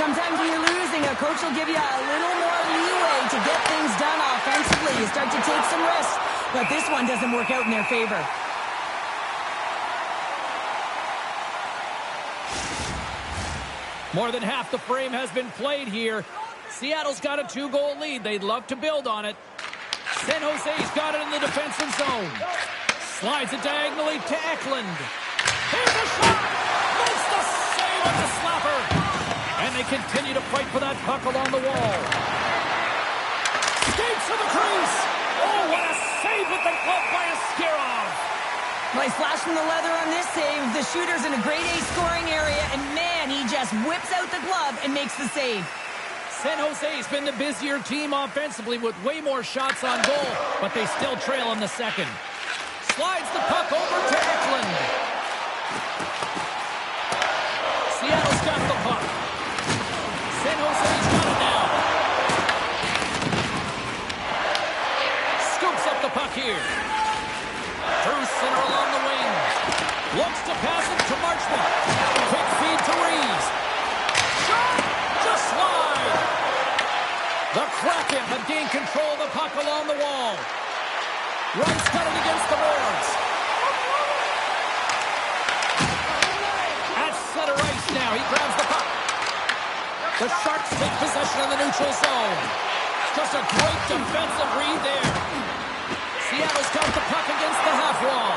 Speaker 2: Sometimes when you're losing, a coach will give you a little more leeway to get things done offensively. You start to take some risks, but this one doesn't work out in their favor.
Speaker 1: More than half the frame has been played here. Seattle's got a 2-goal lead. They'd love to build on it. San Jose's got it in the defensive zone. Slides it diagonally to Eklund. Here's a shot! Makes the save on the slapper! And they continue to fight for that puck along the wall. Skates to the crease! Oh, what a save with the glove by Askarov!
Speaker 2: Well, he's flashing the leather on this save. The shooter's in a grade A scoring area, and man, he just whips out the glove and makes the save.
Speaker 1: San Jose's been the busier team offensively with way more shots on goal, but they still trail in the second. Slides the puck over to Eklund. Seattle's got the puck. San Jose's got it now. Scoops up the puck here. Through center along the wing. Looks to pass it to Marchment. Quick feed to Reeves. Shot! Just slide. The Kraken have gained control of the puck along the wall. Wright's got it against the boards. At center ice now. He grabs the puck. The Sharks take possession of the neutral zone. Just a great defensive read there. Seattle's got the puck against the half wall.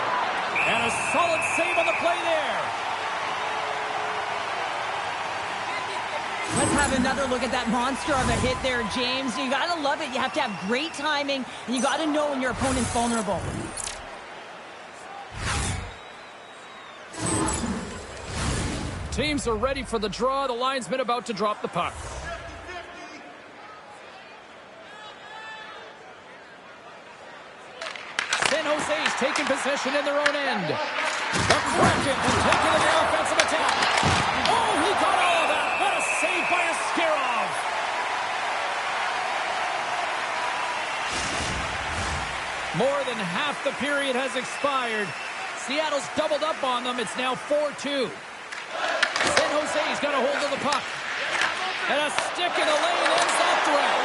Speaker 1: And a solid save on the play there.
Speaker 2: Let's have another look at that monster of a hit there, James. You got to love it. You have to have great timing, and you got to know when your opponent's vulnerable.
Speaker 1: Teams are ready for the draw. The linesman about to drop the puck. San Jose's taking possession in their own end. The Kraken have taken in the offensive attack. Oh, he got all of that. What a save by Askarov. More than half the period has expired. Seattle's doubled up on them. It's now 4-2. San Jose's got a hold of the puck. And a stick in the lane ends that threat.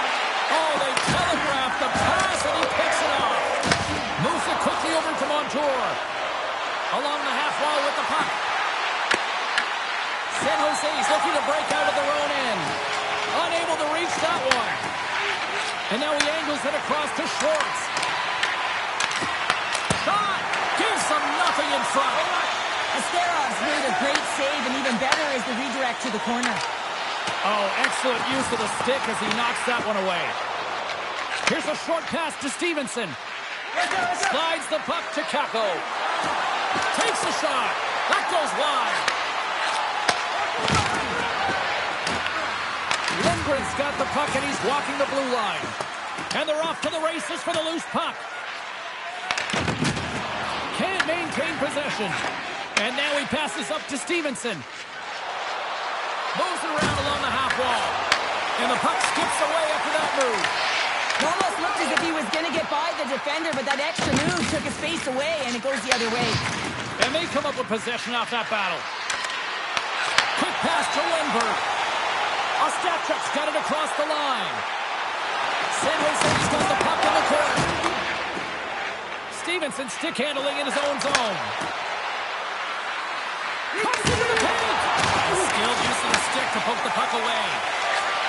Speaker 1: Oh, they telegraphed the pass, and he picks it off. Moves it quickly over to Montour. Along the half wall with the puck. San Jose's looking to break out of their own end. Unable to reach that one. And now he angles it across to Schwartz. Shot! Gives them nothing in front.
Speaker 2: Askarov's made a great save, and even better is the redirect to the corner.
Speaker 1: Oh, excellent use of the stick as he knocks that one away. Here's a short pass to Stevenson. Slides the puck to Kako. Takes the shot. That goes wide. Lindgren's got the puck, and he's walking the blue line. And they're off to the races for the loose puck. Can't maintain possession. And now he passes up to Stevenson. Moves it around along the half wall. And the puck skips away after that move.
Speaker 2: It almost looked as if he was going to get by the defender, but that extra move took his face away, and it goes the other way.
Speaker 1: And they come up with possession off that battle. Quick pass to Lindbergh. Ostapchuk's got it across the line. San Jose's got the puck in the corner. Stevenson stick handling in his own zone. Comes into the paint. Skilled use of the stick to poke the puck away.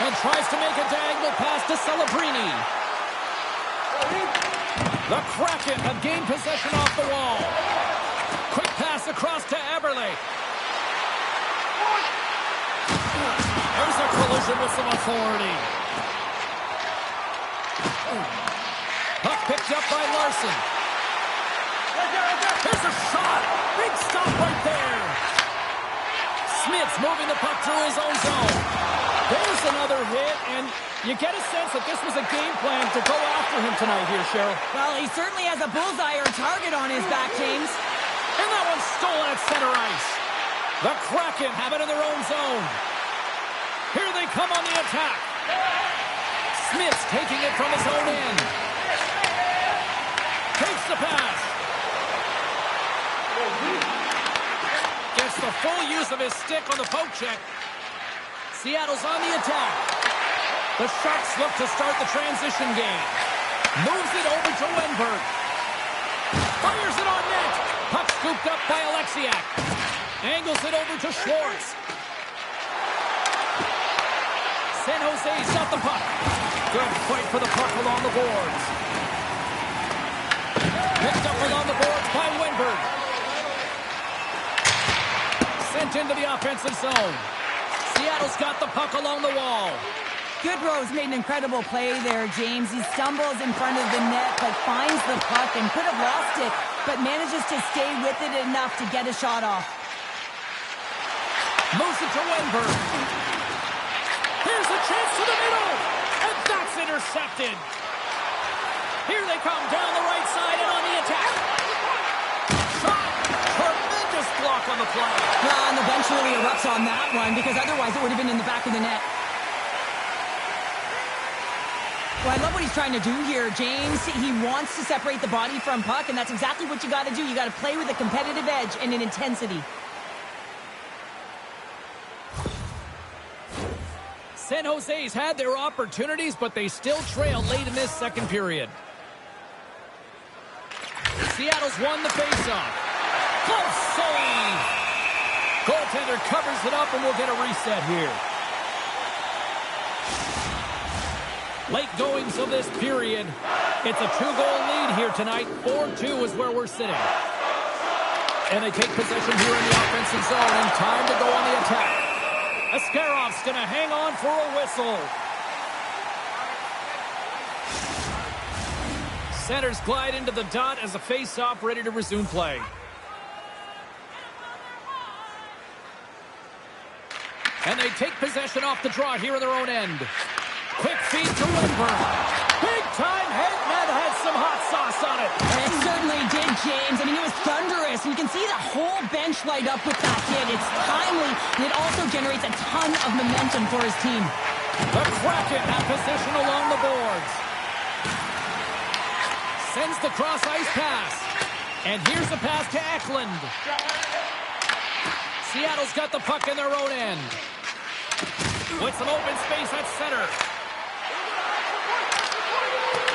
Speaker 1: And tries to make a diagonal pass to Celebrini. The Kraken have gained possession off the wall. Quick pass across to Eberle. There's a collision with some authority. Puck picked up by Larson. Here's a shot. Big stop right there. Smith's moving the puck through his own zone. There's another hit, and you get a sense that this was a game plan to go after him tonight here, Cheryl.
Speaker 2: Well, he certainly has a bullseye or target on his back, James.
Speaker 1: And that one's stolen at center ice. The Kraken have it in their own zone. Here they come on the attack. Smith's taking it from his own end. Takes the pass. Gets the full use of his stick on the poke check. Seattle's on the attack. The Sharks look to start the transition game. Moves it over to Wenberg. Fires it on net. Puck scooped up by Alexiak. Angles it over to Schwartz. San Jose's got the puck. Good fight for the puck along the boards. Picked up along the boards by Wenberg. Sent into the offensive zone. Seattle's got the puck along the wall.
Speaker 2: Goodrow's made an incredible play there, James. He stumbles in front of the net, but finds the puck and could have lost it, but manages to stay with it enough to get a shot off.
Speaker 1: Moves it to Wenberg. Here's a chance to the middle, and that's intercepted. Here they come down the right side and on the attack. Shot. Tremendous block on the play.
Speaker 2: Well, and the bench really erupts on that one, because otherwise it would have been in the back of the net. Well, I love what he's trying to do here, James. He wants to separate the body from puck, and that's exactly what you got to do. You got to play with a competitive edge and an intensity.
Speaker 1: San Jose's had their opportunities, but they still trail late in this second period. Seattle's won the faceoff. Close save. Goaltender covers it up, and we'll get a reset here. Late goings of this period. It's a 2-goal lead here tonight. 4-2 is where we're sitting. And they take possession here in the offensive zone, and time to go on the attack. Askarov's going to hang on for a whistle. Centers glide into the dot as a face-off ready to resume play. And they take possession off the draw here in their own end. Quick feed to Wenberg. Big time hit, and that had some hot sauce on it.
Speaker 2: It certainly did, James. I mean, it was thunderous. And you can see the whole bench light up with that hit. It's timely, and it also generates a ton of momentum for his team.
Speaker 1: The Kraken have possession along the boards. Sends the cross-ice pass. And here's the pass to Eklund. Seattle's got the puck in their own end. With some open space at center.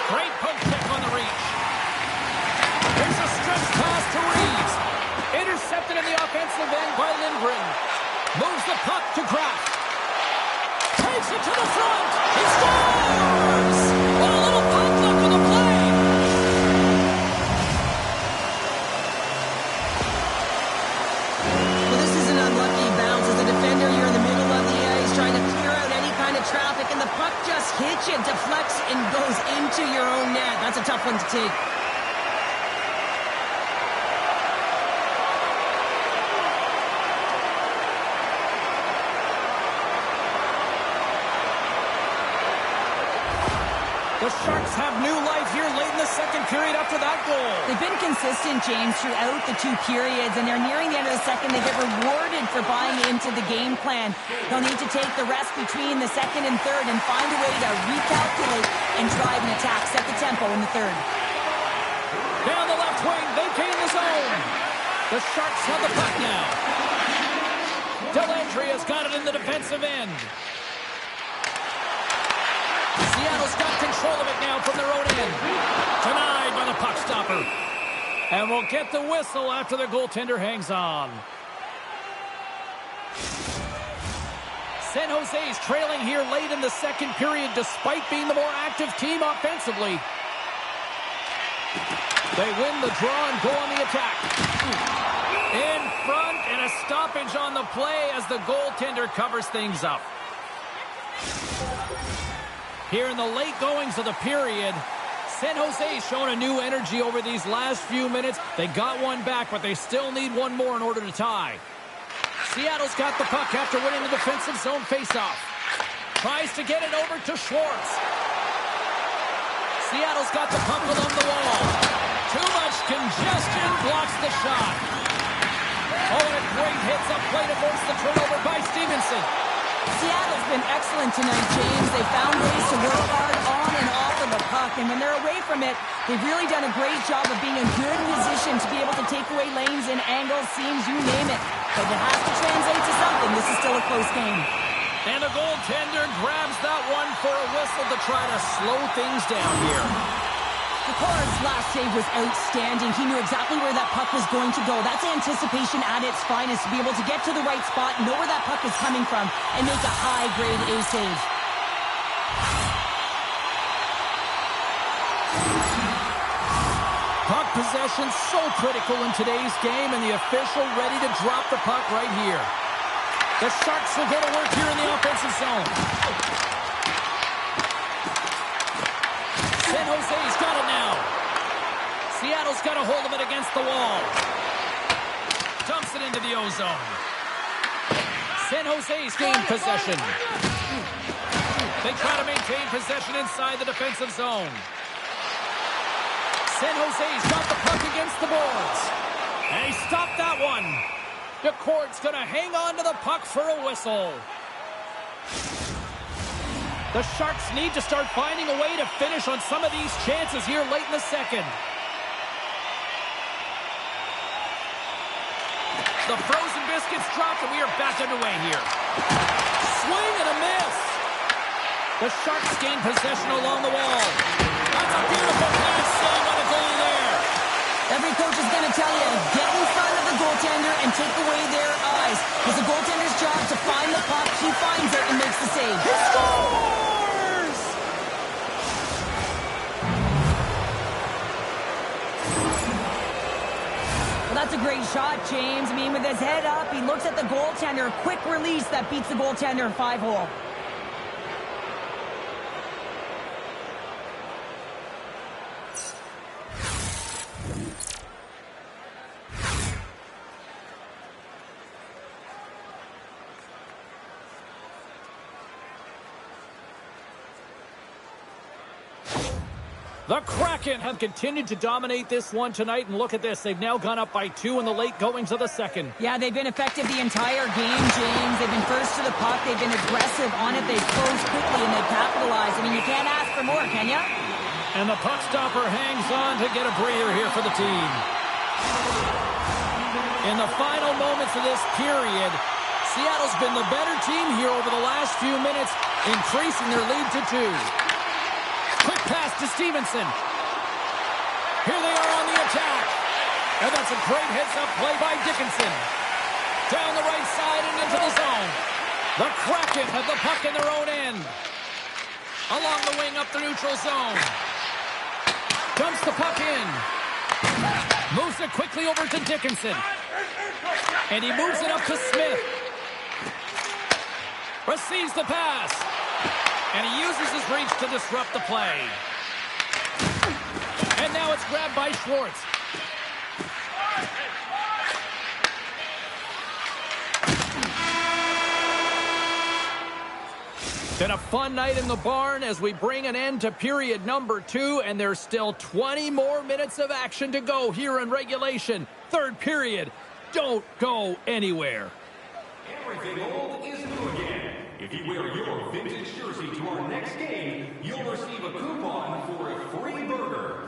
Speaker 1: Great poke check on the reach. Here's a stretch pass to Reeves. Intercepted in the offensive end by Lindgren. Moves the puck to Kraft. Takes it to the front. He scores! What a little pop luck on the play.
Speaker 2: Well, this is an unlucky bounce. As a defender, you're in the middle of the ice trying to clear out any kind of traffic, and the puck just hits you, deflects, and goes into your own net. That's a tough one to take.
Speaker 1: The Sharks have new life here late in the second period after that goal.
Speaker 2: They've been consistent, James, throughout the two periods, and they're nearing the end of the second. They get rewarded for buying into the game plan. They'll need to take the rest between the second and third and find a way to recalculate and drive an attack, set the tempo in the third.
Speaker 1: Down the left wing, they gain the zone. The Sharks have the puck now. Dellandria's got it in the defensive end. Seattle's got control of it now from their own end. Denied by the puck stopper. And we'll get the whistle after the goaltender hangs on. San Jose's trailing here late in the second period despite being the more active team offensively. They win the draw and go on the attack. In front, and a stoppage on the play as the goaltender covers things up. Here in the late goings of the period, San Jose's shown a new energy over these last few minutes. They got one back, but they still need one more in order to tie. Seattle's got the puck after winning the defensive zone faceoff. Tries to get it over to Schwartz. Seattle's got the puck along the wall. Too much congestion blocks the shot. Oh, and a great hits up play to force the turnover by Stevenson.
Speaker 2: Seattle's been excellent tonight, James. They found ways to work hard on and off of the puck, and when they're away from it, they've really done a great job of being in good position to be able to take away lanes and angles, seams, you name it. But it has to translate to something. This is still a close game.
Speaker 1: And the goaltender grabs that one for a whistle to try to slow things down here.
Speaker 2: Picard's last save was outstanding. He knew exactly where that puck was going to go. That's anticipation at its finest, to be able to get to the right spot, know where that puck is coming from, and make a high-grade A save.
Speaker 1: Puck possession so critical in today's game, and the official ready to drop the puck right here. The Sharks will go to work here in the offensive zone. San Jose's got it now. Seattle's got a hold of it against the wall. Dumps it into the O-zone. San Jose's gained possession. They try to maintain possession inside the defensive zone. San Jose's got the puck against the boards. And he stopped that one. DeCord's going to hang on to the puck for a whistle. The Sharks need to start finding a way to finish on some of these chances here late in the second. The frozen biscuits dropped, and we are back underway here. Swing and a miss. The Sharks gain possession along the wall. That's a beautiful pass save on a goal there.
Speaker 2: Every coach is going to tell you, get in front of the goaltender and take away their eyes. It's the goaltender's job to find the puck. He finds it and makes the save.
Speaker 1: He scores!
Speaker 2: Well, that's a great shot, James. I mean, with his head up, he looks at the goaltender. Quick release that beats the goaltender 5-hole.
Speaker 1: The Kraken have continued to dominate this one tonight, and look at this. They've now gone up by 2 in the late goings of the second.
Speaker 2: Yeah, they've been effective the entire game, James. They've been first to the puck. They've been aggressive on it. They've closed quickly, and they've capitalized. I mean, you can't ask for more, can you?
Speaker 1: And the puck stopper hangs on to get a breather here for the team. In the final moments of this period, Seattle's been the better team here over the last few minutes, increasing their lead to 2. Quick pass to Stevenson. Here they are on the attack. And that's a great heads-up play by Dickinson. Down the right side and into the zone. The Kraken have the puck in their own end. Along the wing up the neutral zone. Dumps the puck in. Moves it quickly over to Dickinson. And he moves it up to Smith. Receives the pass. And he uses his reach to disrupt the play. And now it's grabbed by Schwartz. Been a fun night in the barn as we bring an end to period number 2, and there's still 20 more minutes of action to go here in regulation. Third period. Don't go anywhere.
Speaker 3: Everything old is new again. If you wear your vintage jersey to our next game, you'll receive a coupon for a free burger.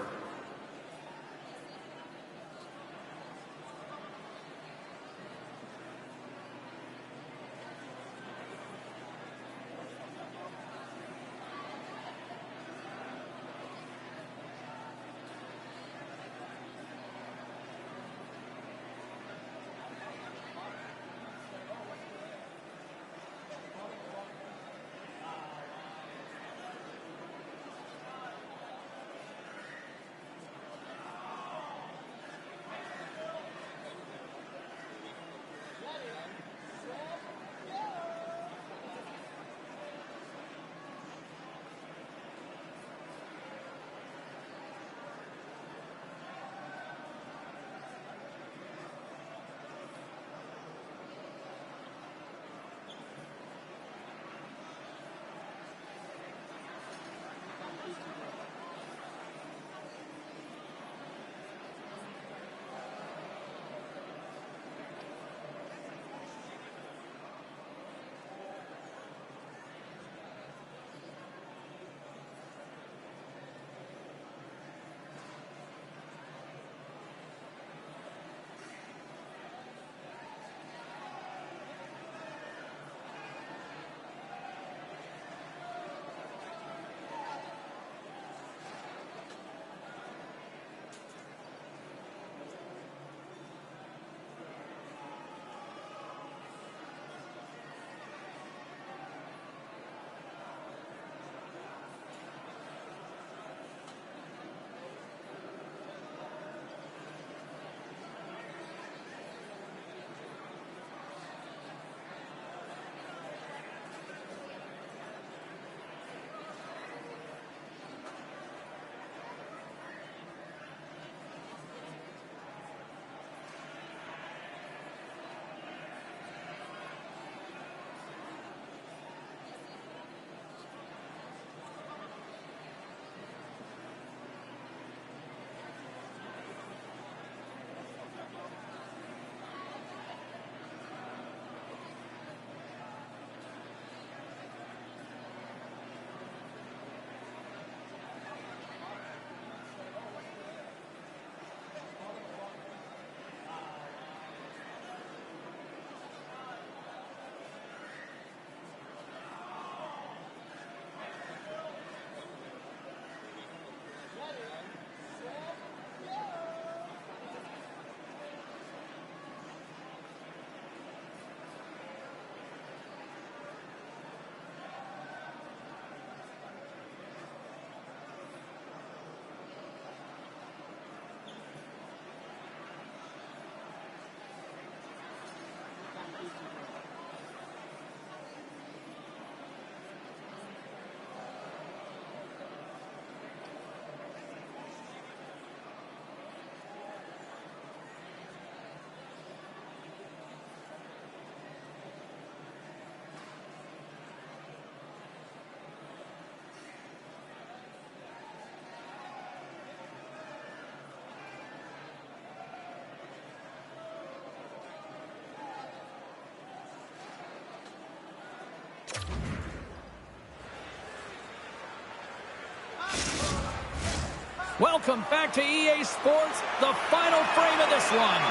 Speaker 1: Welcome back to EA Sports, the final frame of this one.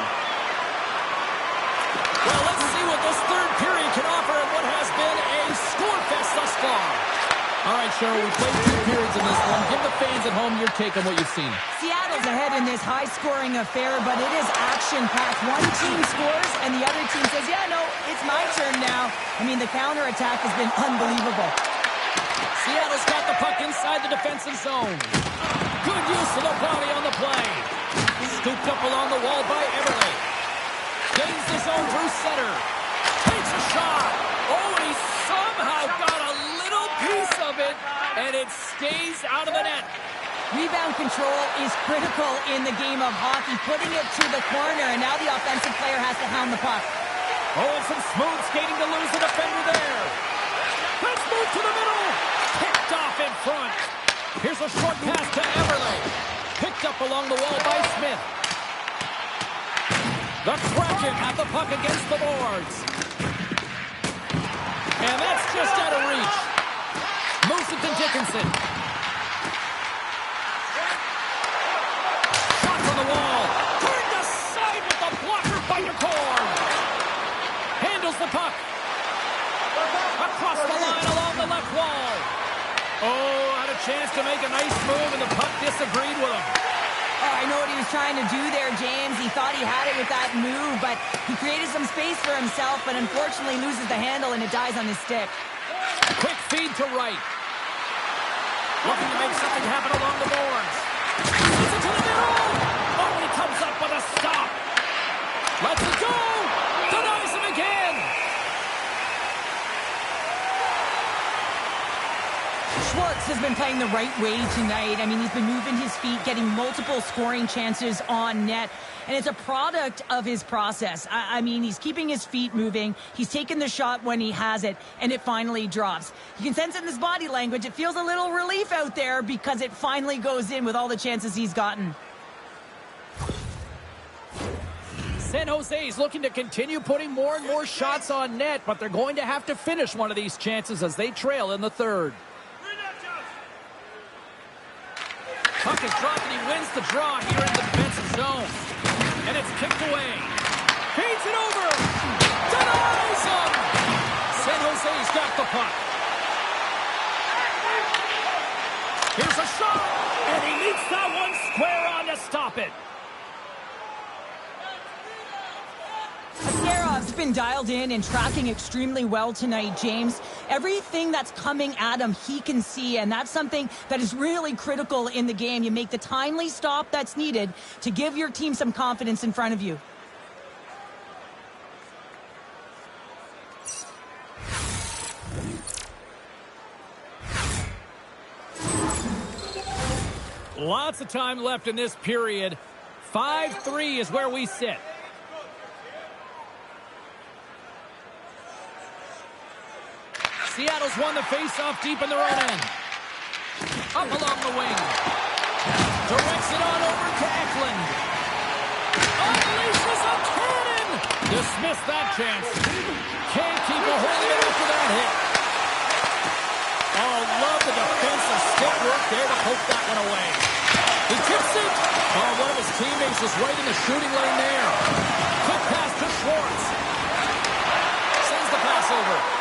Speaker 1: Well, let's see what this third period can offer in what has been a score fest thus far. All right, Cheryl, we played 2 periods in this one. Give the fans at home your take on what you've seen.
Speaker 2: Seattle's ahead in this high-scoring affair, but it is action-packed. One team scores, and the other team says, yeah, no, it's my turn now. I mean, the counterattack has been unbelievable.
Speaker 1: Seattle's got the puck inside the defensive zone. Good use of the body on the play. Scooped up along the wall by Everly. Gains the zone through center. Takes a shot. Oh, and he somehow got a little piece of it, and it stays out of the net.
Speaker 2: Rebound control is critical in the game of hockey. Putting it to the corner, and now the offensive player has to hound the puck.
Speaker 1: Oh, and some smooth skating to lose the defender there. Let's move to the middle. Picked off in front. Here's a short pass to Everly. Picked up along the wall by Smith. The Kraken have the puck against the boards. And that's just out of reach. Moves it to Dickinson. Shot from the wall. Turned aside with the blocker by Nicole. Handles the puck. Across the line along the left wall. Oh, had a chance to make a nice move, and the puck disagreed with him.
Speaker 2: Oh, I know what he was trying to do there, James. He thought he had it with that move, but he created some space for himself, but unfortunately loses the handle, and it dies on his stick.
Speaker 1: Quick feed to right. Looking to make something happen along the boards. Puts it to the middle. Oh, he comes up with a stop. Lets it go. Denies him again.
Speaker 2: Schwartz has been playing the right way tonight. I mean, he's been moving his feet, getting multiple scoring chances on net, and it's a product of his process. I mean, he's keeping his feet moving. He's taking the shot when he has it, and it finally drops. You can sense in his body language, it feels a little relief out there because it finally goes in with all the chances he's gotten.
Speaker 1: San Jose is looking to continue putting more and more shots on net, but they're going to have to finish one of these chances as they trail in the third. Puck is dropped, and he wins the draw here in the defensive zone. And it's kicked away. Feeds it over. Denies him. San Jose's got the puck. Here's a shot, and he eats that one square on to stop it.
Speaker 2: Ascarov's been dialed in and tracking extremely well tonight, James. Everything that's coming at him, he can see, and that's something that is really critical in the game. You make the timely stop that's needed to give your team some confidence in front of you.
Speaker 1: Lots of time left in this period. 5-3 is where we sit. Seattle's won the face-off deep in their own end. Up along the wing. Directs it on over to Eklund. Unleashes a cannon! Dismissed that chance. Can't keep a hold of it after that hit. Oh, love the defensive stick work there to poke that one away. He tips it. Oh, one of his teammates is right in the shooting lane there. Quick pass to Schwartz. Sends the pass over.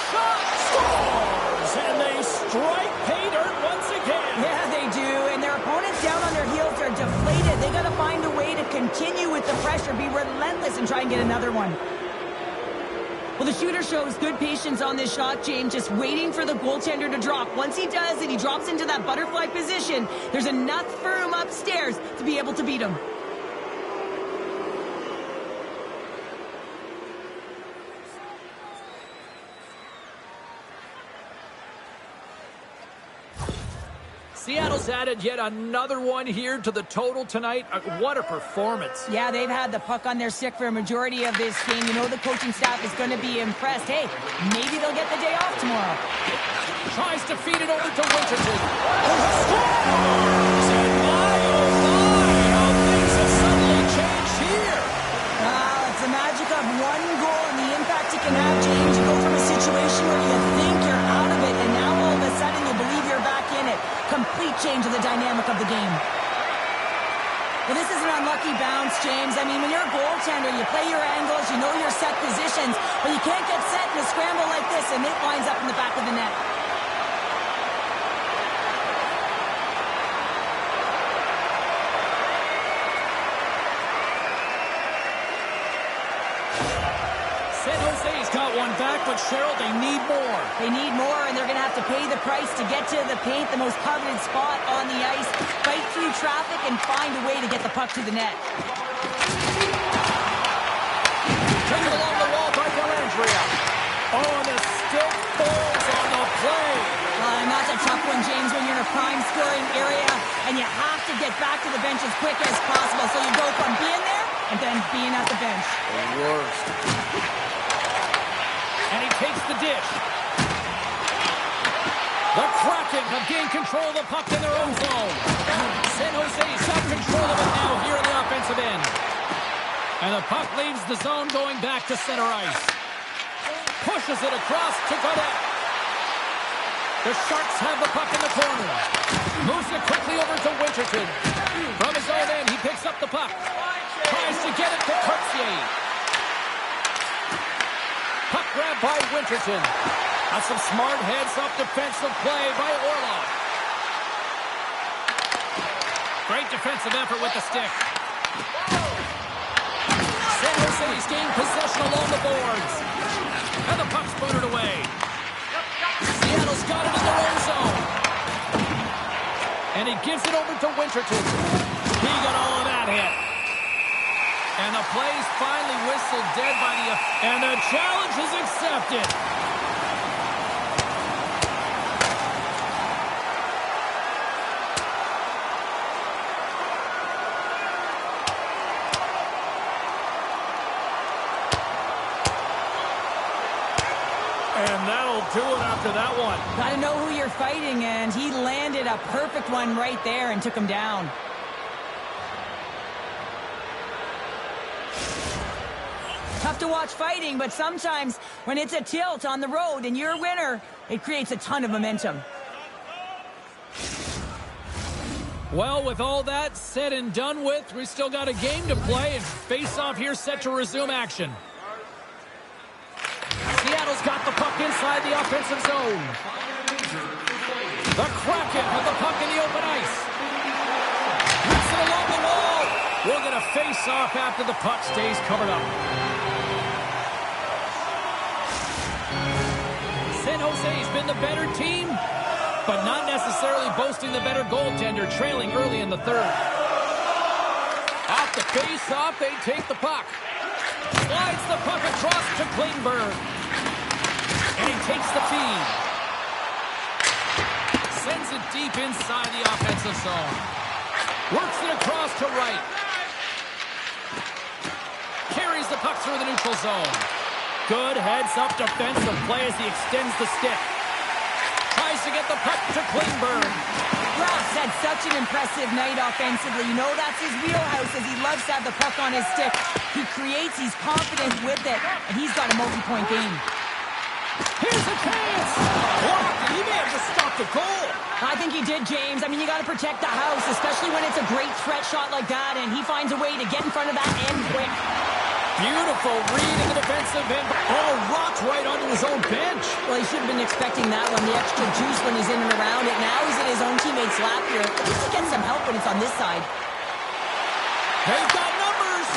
Speaker 1: Shot scores, and they strike pay dirt once again.
Speaker 2: Yeah, they do, and their opponents down on their heels are deflated. They got to find a way to continue with the pressure, be relentless, and try and get another one. Well, the shooter shows good patience on this shot, James, just waiting for the goaltender to drop. Once he does and he drops into that butterfly position, there's enough room upstairs to be able to beat him.
Speaker 1: Seattle's added yet another one here to the total tonight. What a performance.
Speaker 2: Yeah, they've had the puck on their stick for a majority of this game. You know the coaching staff is going to be impressed. Hey, maybe they'll get the day off tomorrow.
Speaker 1: Tries to feed it over to Winterton. Scores! And my, oh my, how things have suddenly changed here.
Speaker 2: Wow, it's the magic of one goal and the impact it can have, James. You go from a situation where you think you're out of it, and now all of a sudden you believe you're back in. minute. Complete change of the dynamic of the game. Well, this is an unlucky bounce, James. I mean, when you're a goaltender, you play your angles, you know your set positions, but you can't get set in a scramble like this, and it winds up in the back of the net.
Speaker 1: San Jose's got one back, but Cheryl, they need more.
Speaker 2: They need more, and they're going to have to pay the price to get to the paint, the most coveted spot on the ice, fight through traffic, and find a way to get the puck to the net.
Speaker 1: Taken along the wall by Dellandrea. Oh, and the stick falls on the play.
Speaker 2: And that's a tough one, James, when you're in a prime scoring area, and you have to get back to the bench as quick as possible. So you go from being there and then being at the bench.
Speaker 1: The worst. And he takes the dish. The Kraken have gained control of the puck in their own zone. San Jose's got control of it now here in the offensive end. And the puck leaves the zone going back to center ice. Pushes it across to Godet. The Sharks have the puck in the corner. Moves it quickly over to Winterton. From his own end, he picks up the puck. Tries to get it to Cartier. Puck grab by Winterton. That's some smart heads-up defensive play by Orlov. Great defensive effort with the stick. San Jose's gained possession along the boards. And the puck's booted away. Seattle's got it in their own zone. And he gives it over to Winterton. He got all of that hit. And the play's finally whistled dead by the... And the challenge is accepted. And that'll do it after that one.
Speaker 2: Got to know who you're fighting, and he landed a perfect one right there and took him down. Tough to watch fighting, but sometimes when it's a tilt on the road and you're a winner, it creates a ton of momentum.
Speaker 1: Well, with all that said and done with, we still got a game to play, and face-off here set to resume action. Seattle's got the puck inside the offensive zone. The Kraken have the puck in the open ice. Rips it along the wall. We'll get a face-off after the puck stays covered up. San Jose's been the better team, but not necessarily boasting the better goaltender, trailing early in the third. Off the face-off, they take the puck. Slides the puck across to Klingberg. And he takes the feed. Sends it deep inside the offensive zone. Works it across to right. Carries the puck through the neutral zone. Good heads-up defensive play as he extends the stick. Tries to get the puck to Klingberg.
Speaker 2: Ross had such an impressive night offensively. You know that's his wheelhouse as he loves to have the puck on his stick. He creates, he's confident with it, and he's got a multi-point game.
Speaker 1: Here's a chance! Blocked. He may have just stopped the goal.
Speaker 2: I think he did, James. I mean, you got to protect the house, especially when it's a great threat shot like that, and he finds a way to get in front of that end quick.
Speaker 1: Beautiful read in the defensive end. Oh, rocks right onto his own bench.
Speaker 2: Well, he should have been expecting that one, the extra juice when he's in and around it. Now he's in his own teammate's lap here. At least he gets some help when it's on this side.
Speaker 1: They've got numbers.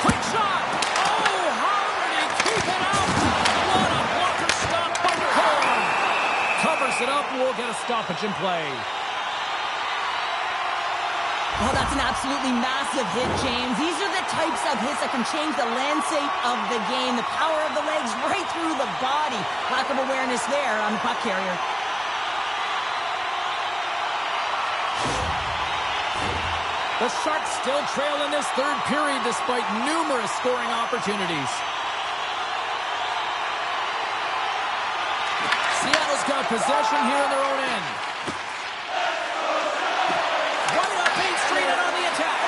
Speaker 1: Quick shot. Oh, how did he keep it out? What a blocker stop by Cole. Covers it up, and we'll get a stoppage in play.
Speaker 2: Oh, that's an absolutely massive hit, James. These are the types of hits that can change the landscape of the game. The power of the legs right through the body. Lack of awareness there on the puck carrier.
Speaker 1: The Sharks still trail in this third period despite numerous scoring opportunities. Seattle's got possession here in their own end. Running up Main Street and on the attack.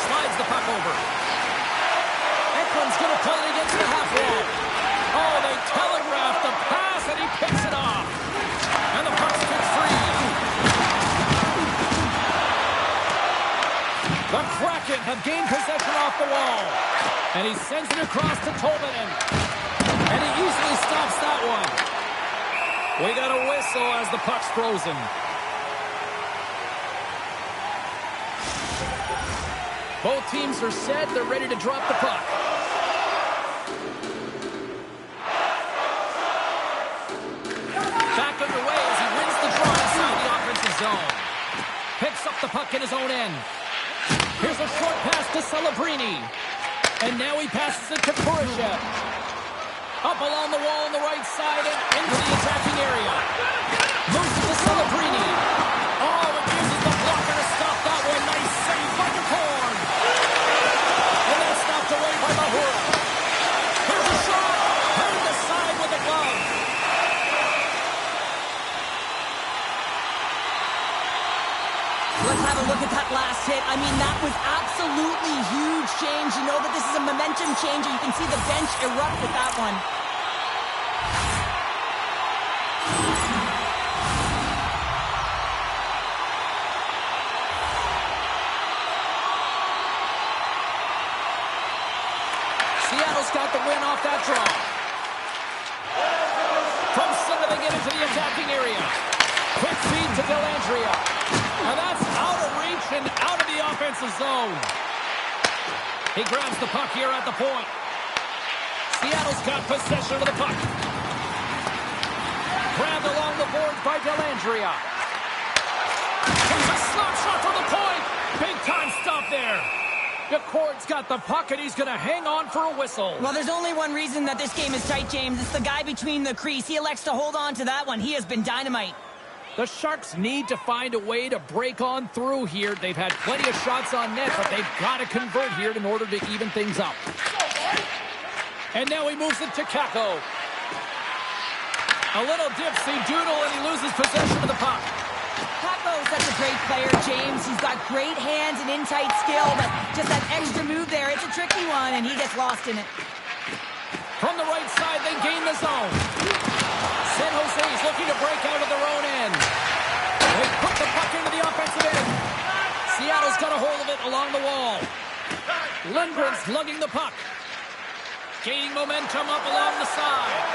Speaker 1: Slides the puck over. Ekman's going to play it against the half wall. Oh, they telegraph the pass and he picks it off. have gained possession off the wall. And he sends it across to Tolvanen. And he easily stops that one. We got a whistle as the puck's frozen. Both teams are set. They're ready to drop the puck. Back underway as he wins the draw inside the offensive zone. Picks up the puck in his own end. Here's a short pass to Celebrini. And now he passes it to Kurashev. Up along the wall on the right side and into the attacking area. Moves it to Celebrini. Oh, and uses the blocker to stop that one. Nice save by DeCorn. And that's stopped away by Mahura. Here's a shot. Turned aside with a glove.
Speaker 2: Let's have a look at that last hit. I mean, that was absolutely huge change. You know that this is a momentum changer. You can see the bench erupt with that one.
Speaker 1: Seattle's got the win off that draw. From center they get into the attacking area. Quick feed to Dellandrea. And that's out of reach and out of the offensive zone. He grabs the puck here at the point. Seattle's got possession of the puck. Grabbed along the boards by Dellandrea. Here's a slap shot from the point. Big time stop there. DeCord's got the puck and he's going to hang on for a whistle.
Speaker 2: Well, there's only one reason that this game is tight, James. It's the guy between the crease. He elects to hold on to that one. He has been dynamite.
Speaker 1: The Sharks need to find a way to break on through here. They've had plenty of shots on net, but they've got to convert here in order to even things up. And now he moves it to Kakko. A little dipsy doodle, and he loses possession of the puck.
Speaker 2: Kakko is such a great player, James. He's got great hands and in-tight skill, but just that extra move there, it's a tricky one, and he gets lost in it.
Speaker 1: From the right side, they gain the zone. San Jose's looking to break out of their own end. They put the puck into the offensive end. Seattle's got a hold of it along the wall. Lundgren's lugging the puck. Gaining momentum up along the side.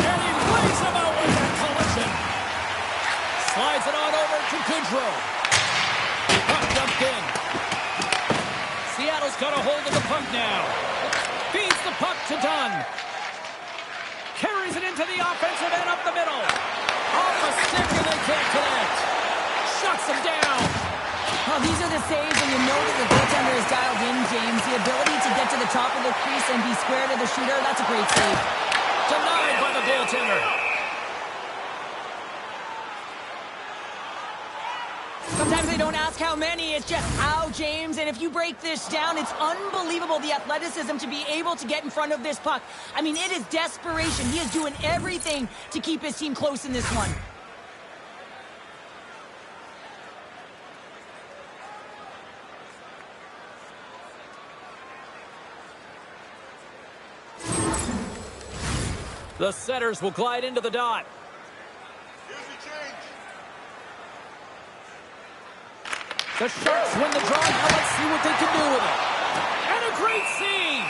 Speaker 1: And he lays him out with that collision. Slides it on over to Goodrow. Puck dumped in. Seattle's got a hold of the puck now. Feeds the puck to Dunn. Carries it into the offensive end up the middle. Off a stick and they can't connect. Shuts him down.
Speaker 2: Well, these are the saves, and you know that the goaltender is dialed in, James. The ability to get to the top of the crease and be square to the shooter, that's a great save.
Speaker 1: Denied by the goaltender.
Speaker 2: Sometimes they don't ask how many, it's just how, James. And if you break this down, it's unbelievable the athleticism to be able to get in front of this puck. I mean, it is desperation. He is doing everything to keep his team close in this one.
Speaker 1: The setters will glide into the dot. The Sharks win the draw. Now let's see what they can do with it. And a great save.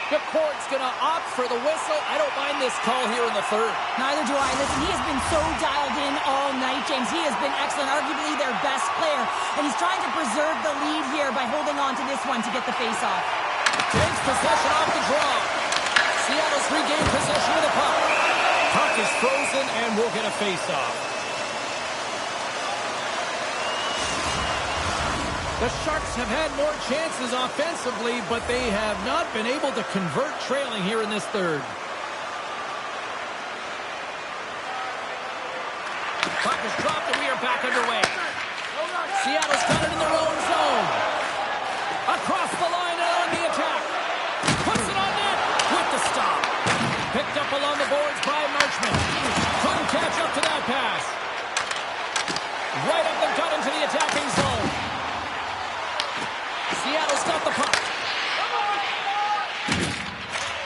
Speaker 1: DeCord's going to opt for the whistle. I don't mind this call here in the third.
Speaker 2: Neither do I. Listen, he has been so dialed in all night, James. He has been excellent, arguably their best player. And he's trying to preserve the lead here by holding on to this one to get the face-off.
Speaker 1: Takes possession off the draw. Seattle's regained possession of the puck. Puck is frozen and we'll get a face-off. The Sharks have had more chances offensively, but they have not been able to convert trailing here in this third. Puck is dropped and we are back underway. Seattle's got it in their own zone. Across the line and on the attack. Puts it on net with the stop. Picked up along the boards by Marchment. Couldn't catch up to that pass. Right up the gut into the attacking zone. Seattle's got the puck.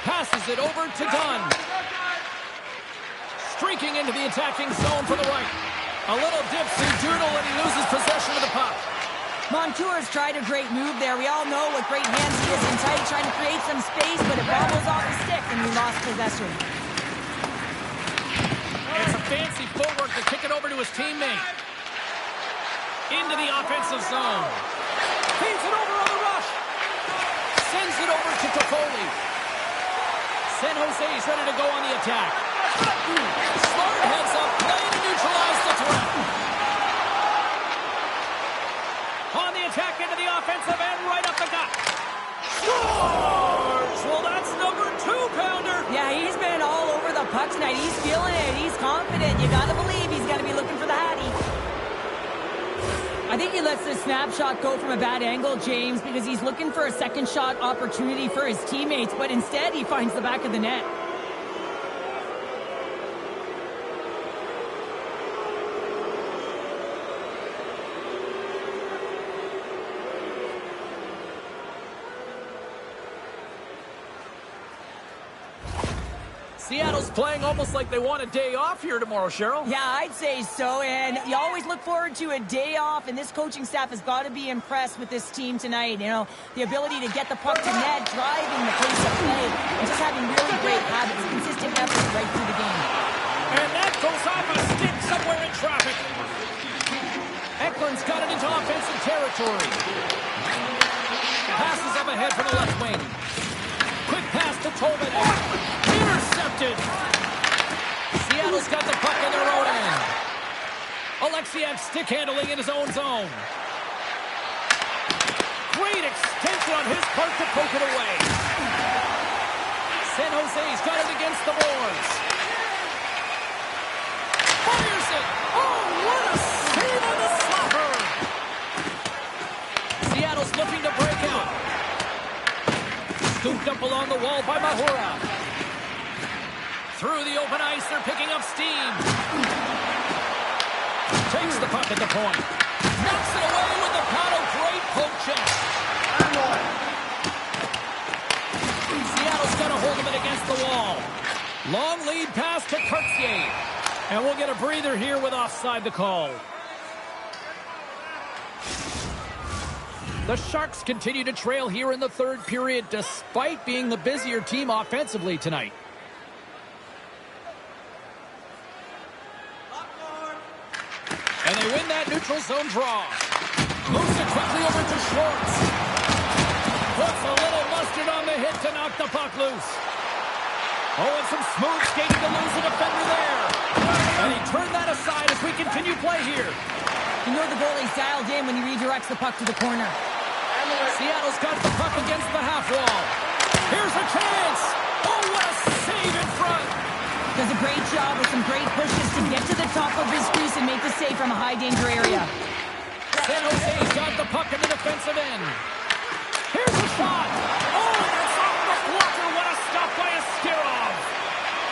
Speaker 1: Passes it over to Dunn. Streaking into the attacking zone for the right. A little dipsy doodle and he loses possession of the puck.
Speaker 2: Montour's tried a great move there. We all know what great hands he is in tight, trying to create some space, but it bobbles off the stick, and we lost possession.
Speaker 1: It's a fancy footwork to kick it over to his teammate. Into the offensive zone. Feeds it over on the rush. Sends it over to Toffoli. San Jose's ready to go on the attack. Smart heads up, playing to neutralize the threat. On the attack into the offensive end, right up the gut. Scores! Well, that's number 2-pounder.
Speaker 2: Yeah, he's been all over the puck tonight. He's feeling it. He's confident. You got to believe he's going to be looking for the Hattie. I think he lets this snapshot go from a bad angle, James, because he's looking for a second shot opportunity for his teammates, but instead he finds the back of the net.
Speaker 1: Seattle's playing almost like they want a day off here tomorrow, Cheryl.
Speaker 2: Yeah, I'd say so, and you always look forward to a day off, and this coaching staff has got to be impressed with this team tonight. You know, the ability to get the puck to net, driving the pace of play, and just having really great habits, consistent effort right through the game.
Speaker 1: And that goes off a stick somewhere in traffic. Eklund's got it into offensive territory. Passes up ahead from the left wing. Quick pass to Tobin. Intercepted. Seattle's got the puck in their own end. Alexiev stick handling in his own zone. Great extension on his part to poke it away. San Jose's got it against the boards. Fires it. Oh, what a save on the slapper. Seattle's looking to break out. Scooped up along the wall by Mahura. Through the open ice, they're picking up steam. Takes the puck at the point. Knocks it away with the paddle. Great poke check. Seattle's got a hold of it against the wall. Long lead pass to Cartier. And we'll get a breather here with offside the call. The Sharks continue to trail here in the third period despite being the busier team offensively tonight. And they win that neutral zone draw. Moves it quickly over to Schwartz. Puts a little mustard on the hit to knock the puck loose. Oh, and some smooth skating to lose a defender there. And he turned that aside as we continue play here.
Speaker 2: You know the goalie's dialed in when he redirects the puck to the corner.
Speaker 1: Seattle's got the puck against the half wall. Here's a chance. Oh, what a save in front.
Speaker 2: Does a great job with some great pushes to get to the top of his crease and make the save from a high-danger area.
Speaker 1: San Jose's got the puck in the defensive end. Here's a shot. Oh, it's off the blocker. What a stop by Askarov.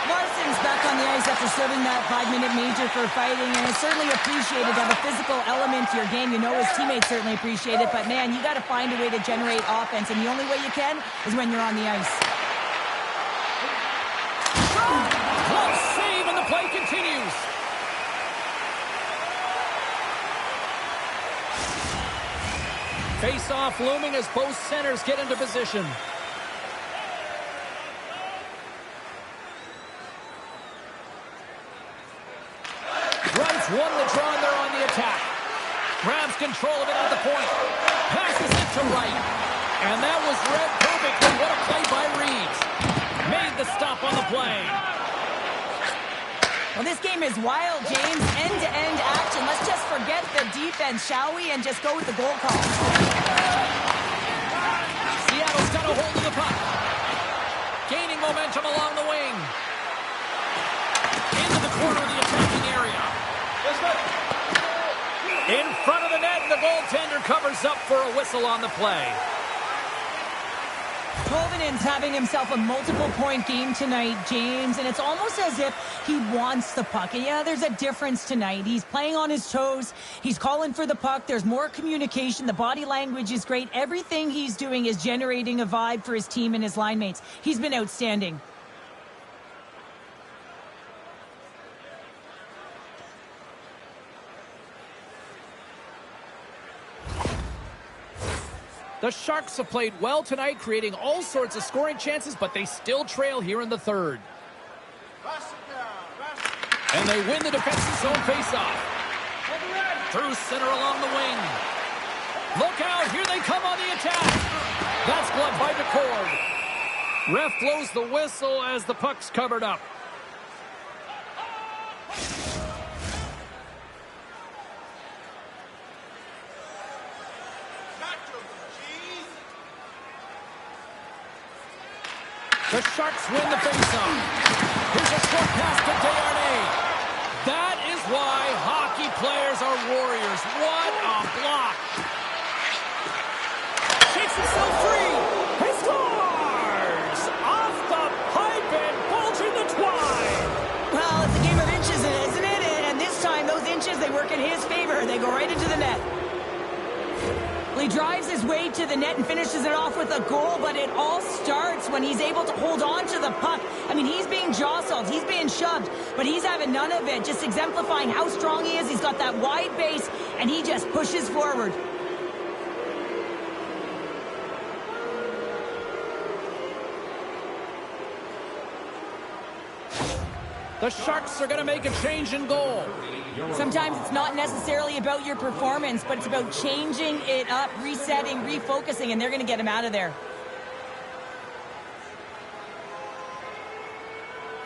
Speaker 2: Larson's back on the ice after serving that 5-minute major for fighting, and it's certainly appreciated to have a physical element to your game. You know his teammates certainly appreciate it, but man, you got to find a way to generate offense, and the only way you can is when you're on the ice.
Speaker 1: Glove save, and the play continues. Face-off looming as both centers get into position. Rice won the draw, and they're on the attack. Grabs control of it at the point. Passes it to Wright. And that was read perfectly. What a play by Reeves. Made the stop on the play.
Speaker 2: Well, this game is wild, James. End-to-end action. Let's just forget the defense, shall we? And just go with the goal call.
Speaker 1: Seattle's got a hold of the puck. Gaining momentum along the wing. Into the corner of the attacking area. In front of the net, the goaltender covers up for a whistle on the play.
Speaker 2: Kovenen's having himself a multiple-point game tonight, James, and it's almost as if he wants the puck. And yeah, there's a difference tonight. He's playing on his toes. He's calling for the puck. There's more communication. The body language is great. Everything he's doing is generating a vibe for his team and his line mates. He's been outstanding.
Speaker 1: The Sharks have played well tonight, creating all sorts of scoring chances, but they still trail here in the third. And they win the defensive zone faceoff. Through center along the wing. Look out, here they come on the attack. That's gloved by McCord. Ref blows the whistle as the puck's covered up. The Sharks win the faceoff. Here's a short pass to Desharnais. That is why hockey players are warriors. What a block. Shakes himself free. He scores! Off the pipe and bulging the twine.
Speaker 2: Well, it's a game of inches, isn't it? And this time, those inches, they work in his favor. They go right into the net. Well, he drives his way to the net and finishes it off with a goal, but it all starts when he's able to hold on to the puck. I mean, he's being jostled, he's being shoved, but he's having none of it, just exemplifying how strong he is. He's got that wide base, and he just pushes forward.
Speaker 1: The Sharks are going to make a change in goal.
Speaker 2: Sometimes it's not necessarily about your performance, but it's about changing it up, resetting, refocusing, and they're going to get him out of there.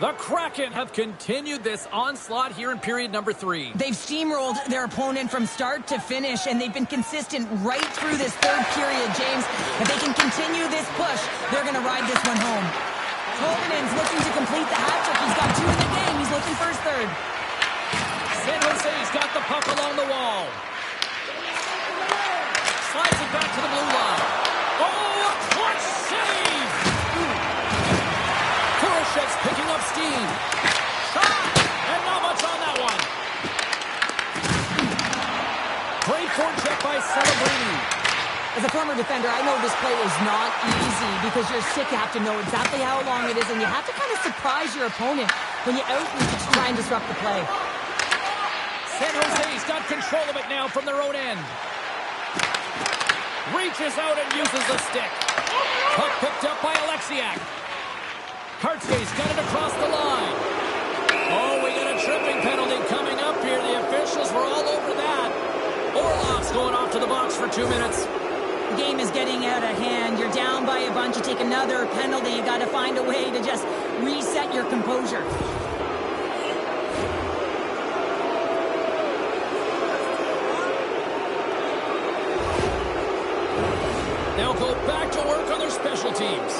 Speaker 1: The Kraken have continued this onslaught here in period number 3.
Speaker 2: They've steamrolled their opponent from start to finish, and they've been consistent right through this third period, James. If they can continue this push, they're going to ride this one home. Hogan's looking to complete the hat-trick. He's got 2 in the game. He's looking for his third.
Speaker 1: San Jose's got the puck along the wall. Slides it back to the blue line. Oh, a clutch save! Kurashev's picking up steam. Shot! And not much on that one. Great forecheck by Celebrini.
Speaker 2: As a former defender, I know this play is not easy because you're sick. You have to know exactly how long it is, and you have to kind of surprise your opponent when you outreach to try and disrupt the play.
Speaker 1: San Jose's got control of it now from their own end. Reaches out and uses the stick. Puck picked up by Alexiak. Hartway's got it across the line. Oh, we got a tripping penalty coming up here. The officials were all over that. Orlov's going off to the box for 2 minutes.
Speaker 2: The game is getting out of hand. You're down by a bunch. You take another penalty. You got to find a way to just reset your composure.
Speaker 1: They'll go back to work on their special teams.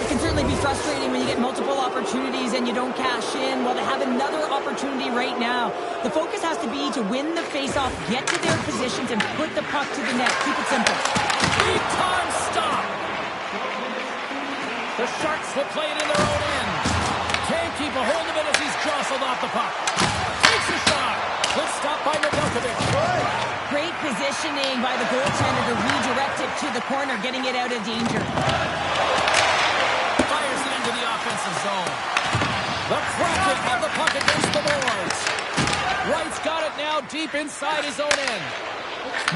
Speaker 2: It can certainly be frustrating when you get multiple opportunities and you don't cash in. Well, they have another opportunity right now. The focus has to be to win the faceoff, get to their positions, and put the puck to the net. Keep it simple.
Speaker 1: Big time stop. The Sharks will play it in their own end. Can't keep a hold of it as he's jostled off the puck. Takes a shot. Good stop by Nedeljkovic.
Speaker 2: Great positioning by the goaltender to redirect it to the corner, getting it out of danger.
Speaker 1: Fires it into the offensive zone. The Kraken have the puck against the boards. Wright's got it now deep inside his own end.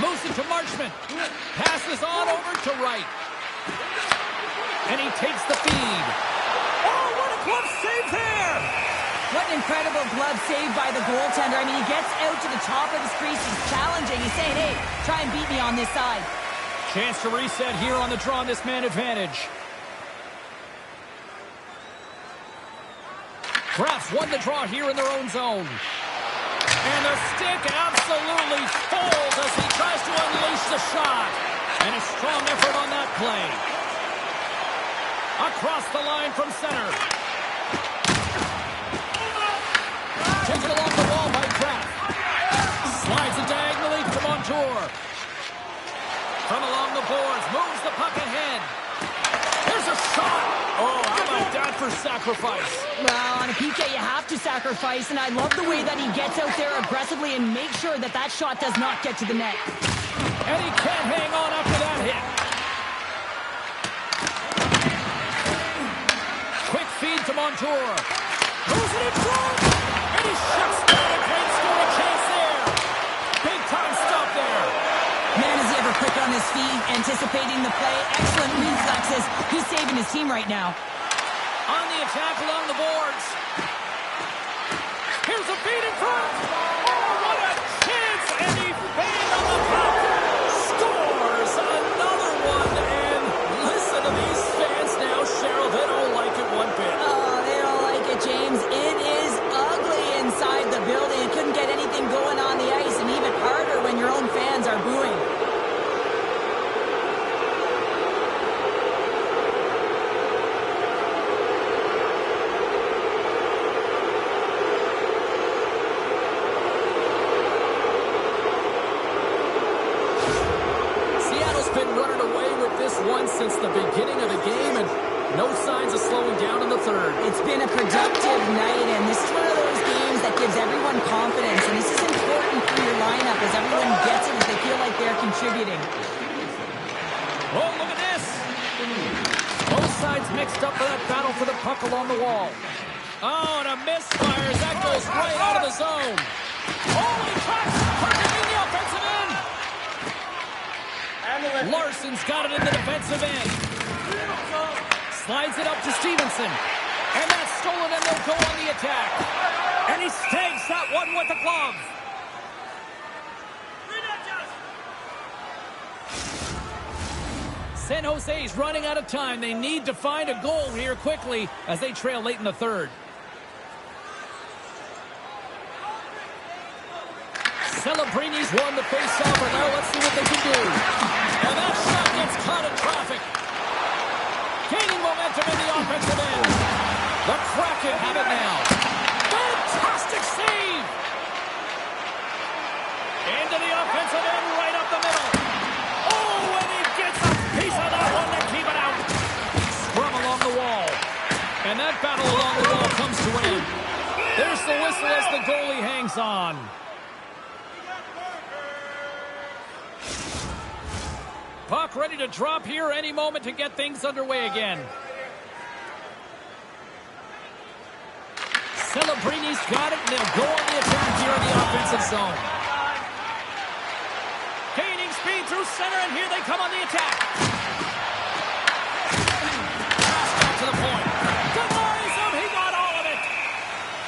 Speaker 1: Moves it to Marchment. Passes on over to Wright. And he takes the feed. Oh, what a glove save there!
Speaker 2: What an incredible glove save by the goaltender. I mean, he gets out to the top of his crease. He's challenging. He's saying, hey, try and beat me on this side.
Speaker 1: Chance to reset here on the draw on this man advantage. Krafts won the draw here in their own zone. And the stick absolutely folds as he tries to unleash the shot. And a strong effort on that play. Across the line from center. Taken along the wall by Kraft. Slides it diagonally to Montour. From along the boards, moves the puck ahead. Here's a shot. Oh, how about that for sacrifice?
Speaker 2: Well, on a PK, you have to sacrifice, and I love the way that he gets out there aggressively and makes sure that that shot does not get to the net.
Speaker 1: And he can't hang on after that hit. Quick feed to Montour. Moves it in front. And he shuts down a great scoring chance there. Big time stop there.
Speaker 2: Man, is he ever quick on his feet, anticipating the play. Excellent reflexes. He's saving his team right now.
Speaker 1: On the attack along the boards. Here's a feed in front. Oh, what a chance! And he fanned on the puck. Scores another one. And listen to these fans now, Cheryl. They don't like it one bit.
Speaker 2: Oh, they don't like it, James. It is ugly inside the building. You couldn't get anything going on the ice, and even harder when your own fans are booing.
Speaker 1: Since the beginning of the game, and no signs of slowing down in the third.
Speaker 2: It's been a productive night, and this is one of those games that gives everyone confidence, and this is important for your lineup as everyone gets it, as they feel like they're contributing.
Speaker 1: Oh, look at this! Both sides mixed up for that battle for the puck along the wall. Oh, and a misfires. That goes right out of the zone. Oh, he tracks the puck in the offensive end. Larson's got it in the defensive end. Slides it up to Stevenson. And that's stolen, and they'll go on the attack. And he snags that one with the glove. San Jose's running out of time. They need to find a goal here quickly as they trail late in the third. Celebrini's won the face-off, and now let's see what they can do. And that shot gets caught in traffic. Gaining momentum in the offensive end. The Kraken have it now. Fantastic save! Into the offensive end, right up the middle. Oh, and he gets a piece of that one to keep it out. Scrum along the wall. And that battle along the wall comes to an end. There's the whistle as the goalie hangs on. Puck ready to drop here any moment to get things underway again. Celebrini's got it, and they'll go on the attack here in the offensive zone. Gaining speed through center, and here they come on the attack. Pass back to the point. Denies him, he got all of it.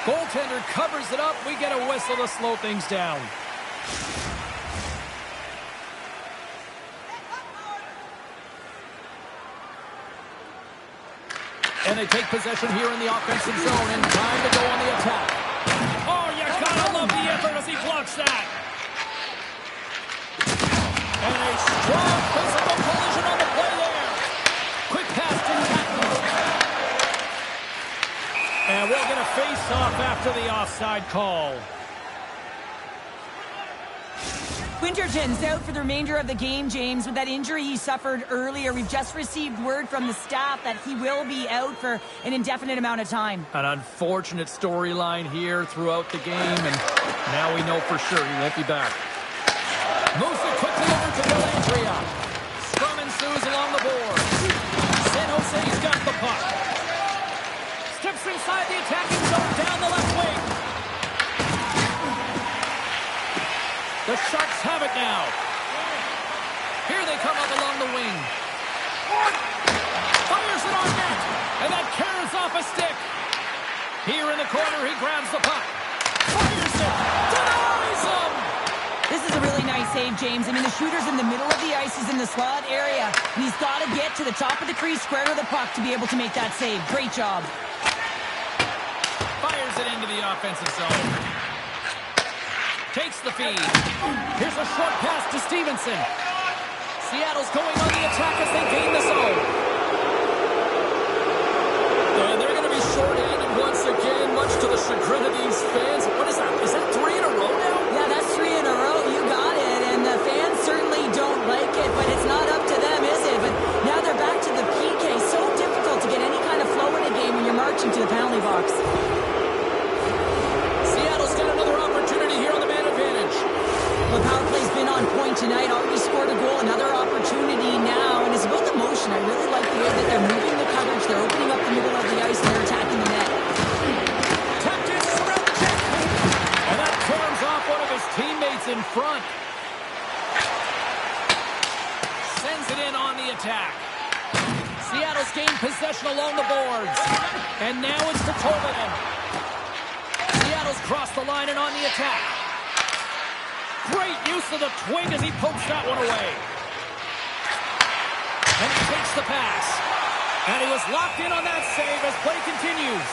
Speaker 1: Goaltender covers it up. We get a whistle to slow things down. And they take possession here in the offensive zone, and time to go on the attack. Oh, you gotta love the effort as he blocks that. And a strong physical collision on the play there. Quick pass to Patton. And we'll get a face-off after the offside call.
Speaker 2: Winterton's out for the remainder of the game, James, with that injury he suffered earlier. We've just received word from the staff that he will be out for an indefinite amount of time.
Speaker 1: An unfortunate storyline here throughout the game, and now we know for sure he won't be back. Moves it quickly over to Dellandrea. Scrum ensues along the board. San Jose's got the puck. Steps inside the attacking zone down the left wing. The Sharks have it now. Here they come up along the wing. Fires it on net. And that carries off a stick. Here in the corner, he grabs the puck. Fires it. Denies him.
Speaker 2: This is a really nice save, James. I mean, the shooter's in the middle of the ice. He's in the slot area. And he's got to get to the top of the crease, square to the puck to be able to make that save. Great job.
Speaker 1: Fires it into the offensive zone. Takes the feed. Here's a short pass to Stevenson. Seattle's going on the attack as they gain the zone. And they're going to be short-handed once again, much to the chagrin of these fans. What is that? Is that 3 in a row now?
Speaker 2: Yeah, that's 3 in a row. You got it. And the fans certainly don't like it, but it's not up to them, is it? But now they're back to the PK. So difficult to get any kind of flow in a game when you're marching to the penalty box.
Speaker 1: Seattle's got another opportunity here on the man advantage.
Speaker 2: The power play's been on point tonight. Already scored a goal. Another opportunity now. And it's about
Speaker 1: attack. Seattle's gained possession along the boards. And now it's to Tolvanen. Seattle's crossed the line and on the attack. Great use of the twing as he pokes that one away. And he takes the pass. And he was locked in on that save as play continues.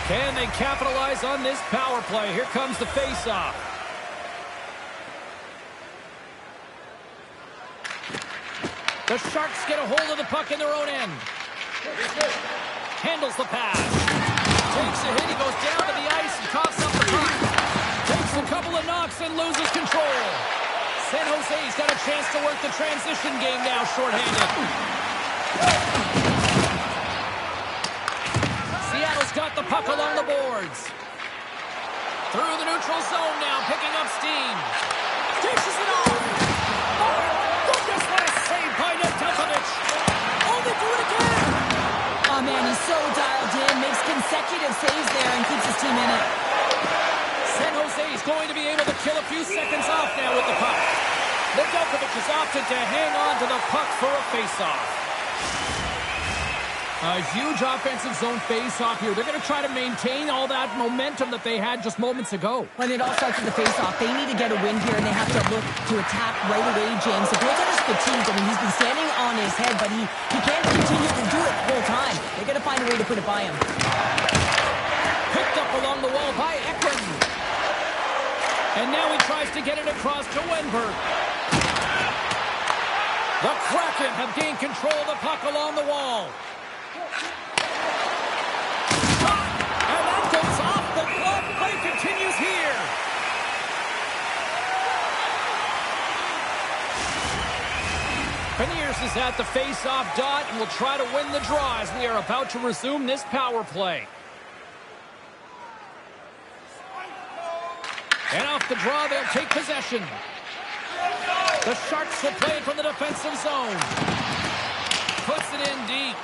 Speaker 1: Can they capitalize on this power play? Here comes the face-off. The Sharks get a hold of the puck in their own end. Handles the pass. Takes a hit. He goes down to the ice and coughs up the puck. Takes a couple of knocks and loses control. San Jose's got a chance to work the transition game now, shorthanded. Seattle's got the puck along the boards. Through the neutral zone now, picking up steam. Dishes it off. Oh, goodness, what a save by Nedeljkovic. Oh, they do it again.
Speaker 2: Oh, man, he's so dialed in, makes consecutive saves there and keeps his team in it.
Speaker 1: San Jose is going to be able to kill a few seconds off now with the puck. Nedeljkovic has opted to hang on to the puck for a face-off. A huge offensive zone face-off here. They're going to try to maintain all that momentum that they had just moments ago.
Speaker 2: When it all starts with the face-off, they need to get a win here, and they have to look to attack right away, James. The goaltender's fatigued. I mean, he's been standing on his head, but he can't continue to do it the whole time. They're going to find a way to put it by him.
Speaker 1: Picked up along the wall by Ekman. And now he tries to get it across to Wenberg. The Kraken have gained control of the puck along the wall. And that goes off the glove. Play continues here. Beniers is at the face-off dot and will try to win the draw as we are about to resume this power play. And off the draw, they'll take possession. The Sharks will play from the defensive zone. Puts it in deep.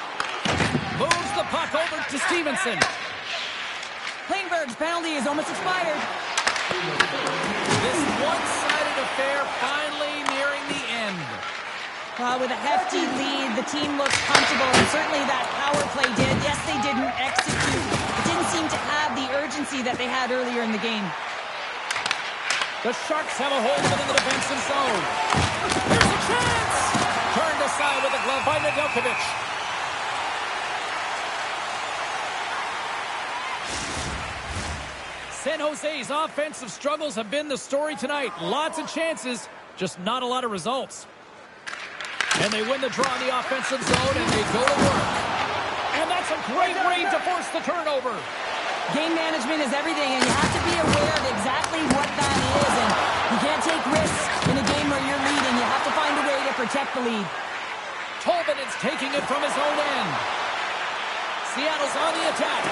Speaker 1: Moves the puck over to Stevenson.
Speaker 2: Klingberg's penalty is almost expired.
Speaker 1: This one-sided affair finally nearing the end.
Speaker 2: With a hefty lead, the team looks comfortable, and certainly that power play did. Yes, they didn't execute. It didn't seem to have the urgency that they had earlier in the game.
Speaker 1: The Sharks have a hold of it in the defensive zone. Here's a chance! Turned aside with a glove by Nedeljkovic. San Jose's offensive struggles have been the story tonight. Lots of chances, just not a lot of results. And they win the draw in the offensive zone, and they go to work. And that's a great read to force the turnover.
Speaker 2: Game management is everything, and you have to be aware of exactly what that is. And you can't take risks in a game where you're leading. You have to find a way to protect the lead.
Speaker 1: Tolvanen's taking it from his own end. Seattle's on the attack.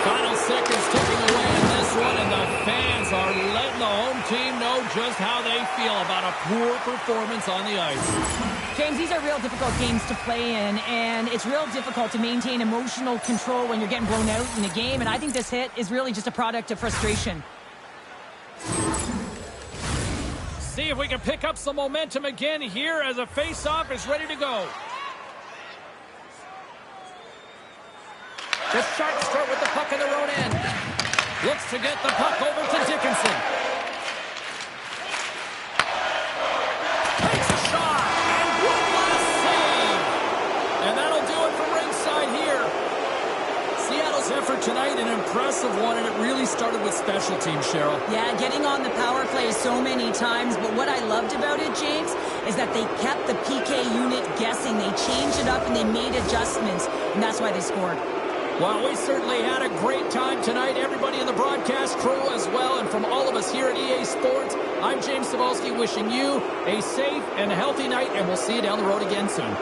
Speaker 1: Final seconds ticking away in this one, and the fans are letting the home team know just how they feel about a poor performance on the ice.
Speaker 2: James, these are real difficult games to play in, and it's real difficult to maintain emotional control when you're getting blown out in a game, and I think this hit is really just a product of frustration.
Speaker 1: See if we can pick up some momentum again here as a face-off is ready to go. The Sharks start with the puck in their own end. Looks to get the puck over to Dickinson. Takes a shot, and one last save. And that'll do it from ringside here. Seattle's effort tonight, an impressive one, and it really started with special teams, Cheryl.
Speaker 2: Yeah, getting on the power play so many times, but what I loved about it, James, is that they kept the PK unit guessing. They changed it up and they made adjustments, and that's why they scored.
Speaker 1: Well, we certainly had a great time tonight. Everybody in the broadcast crew as well. And from all of us here at EA Sports, I'm James Cebulski wishing you a safe and healthy night. And we'll see you down the road again soon.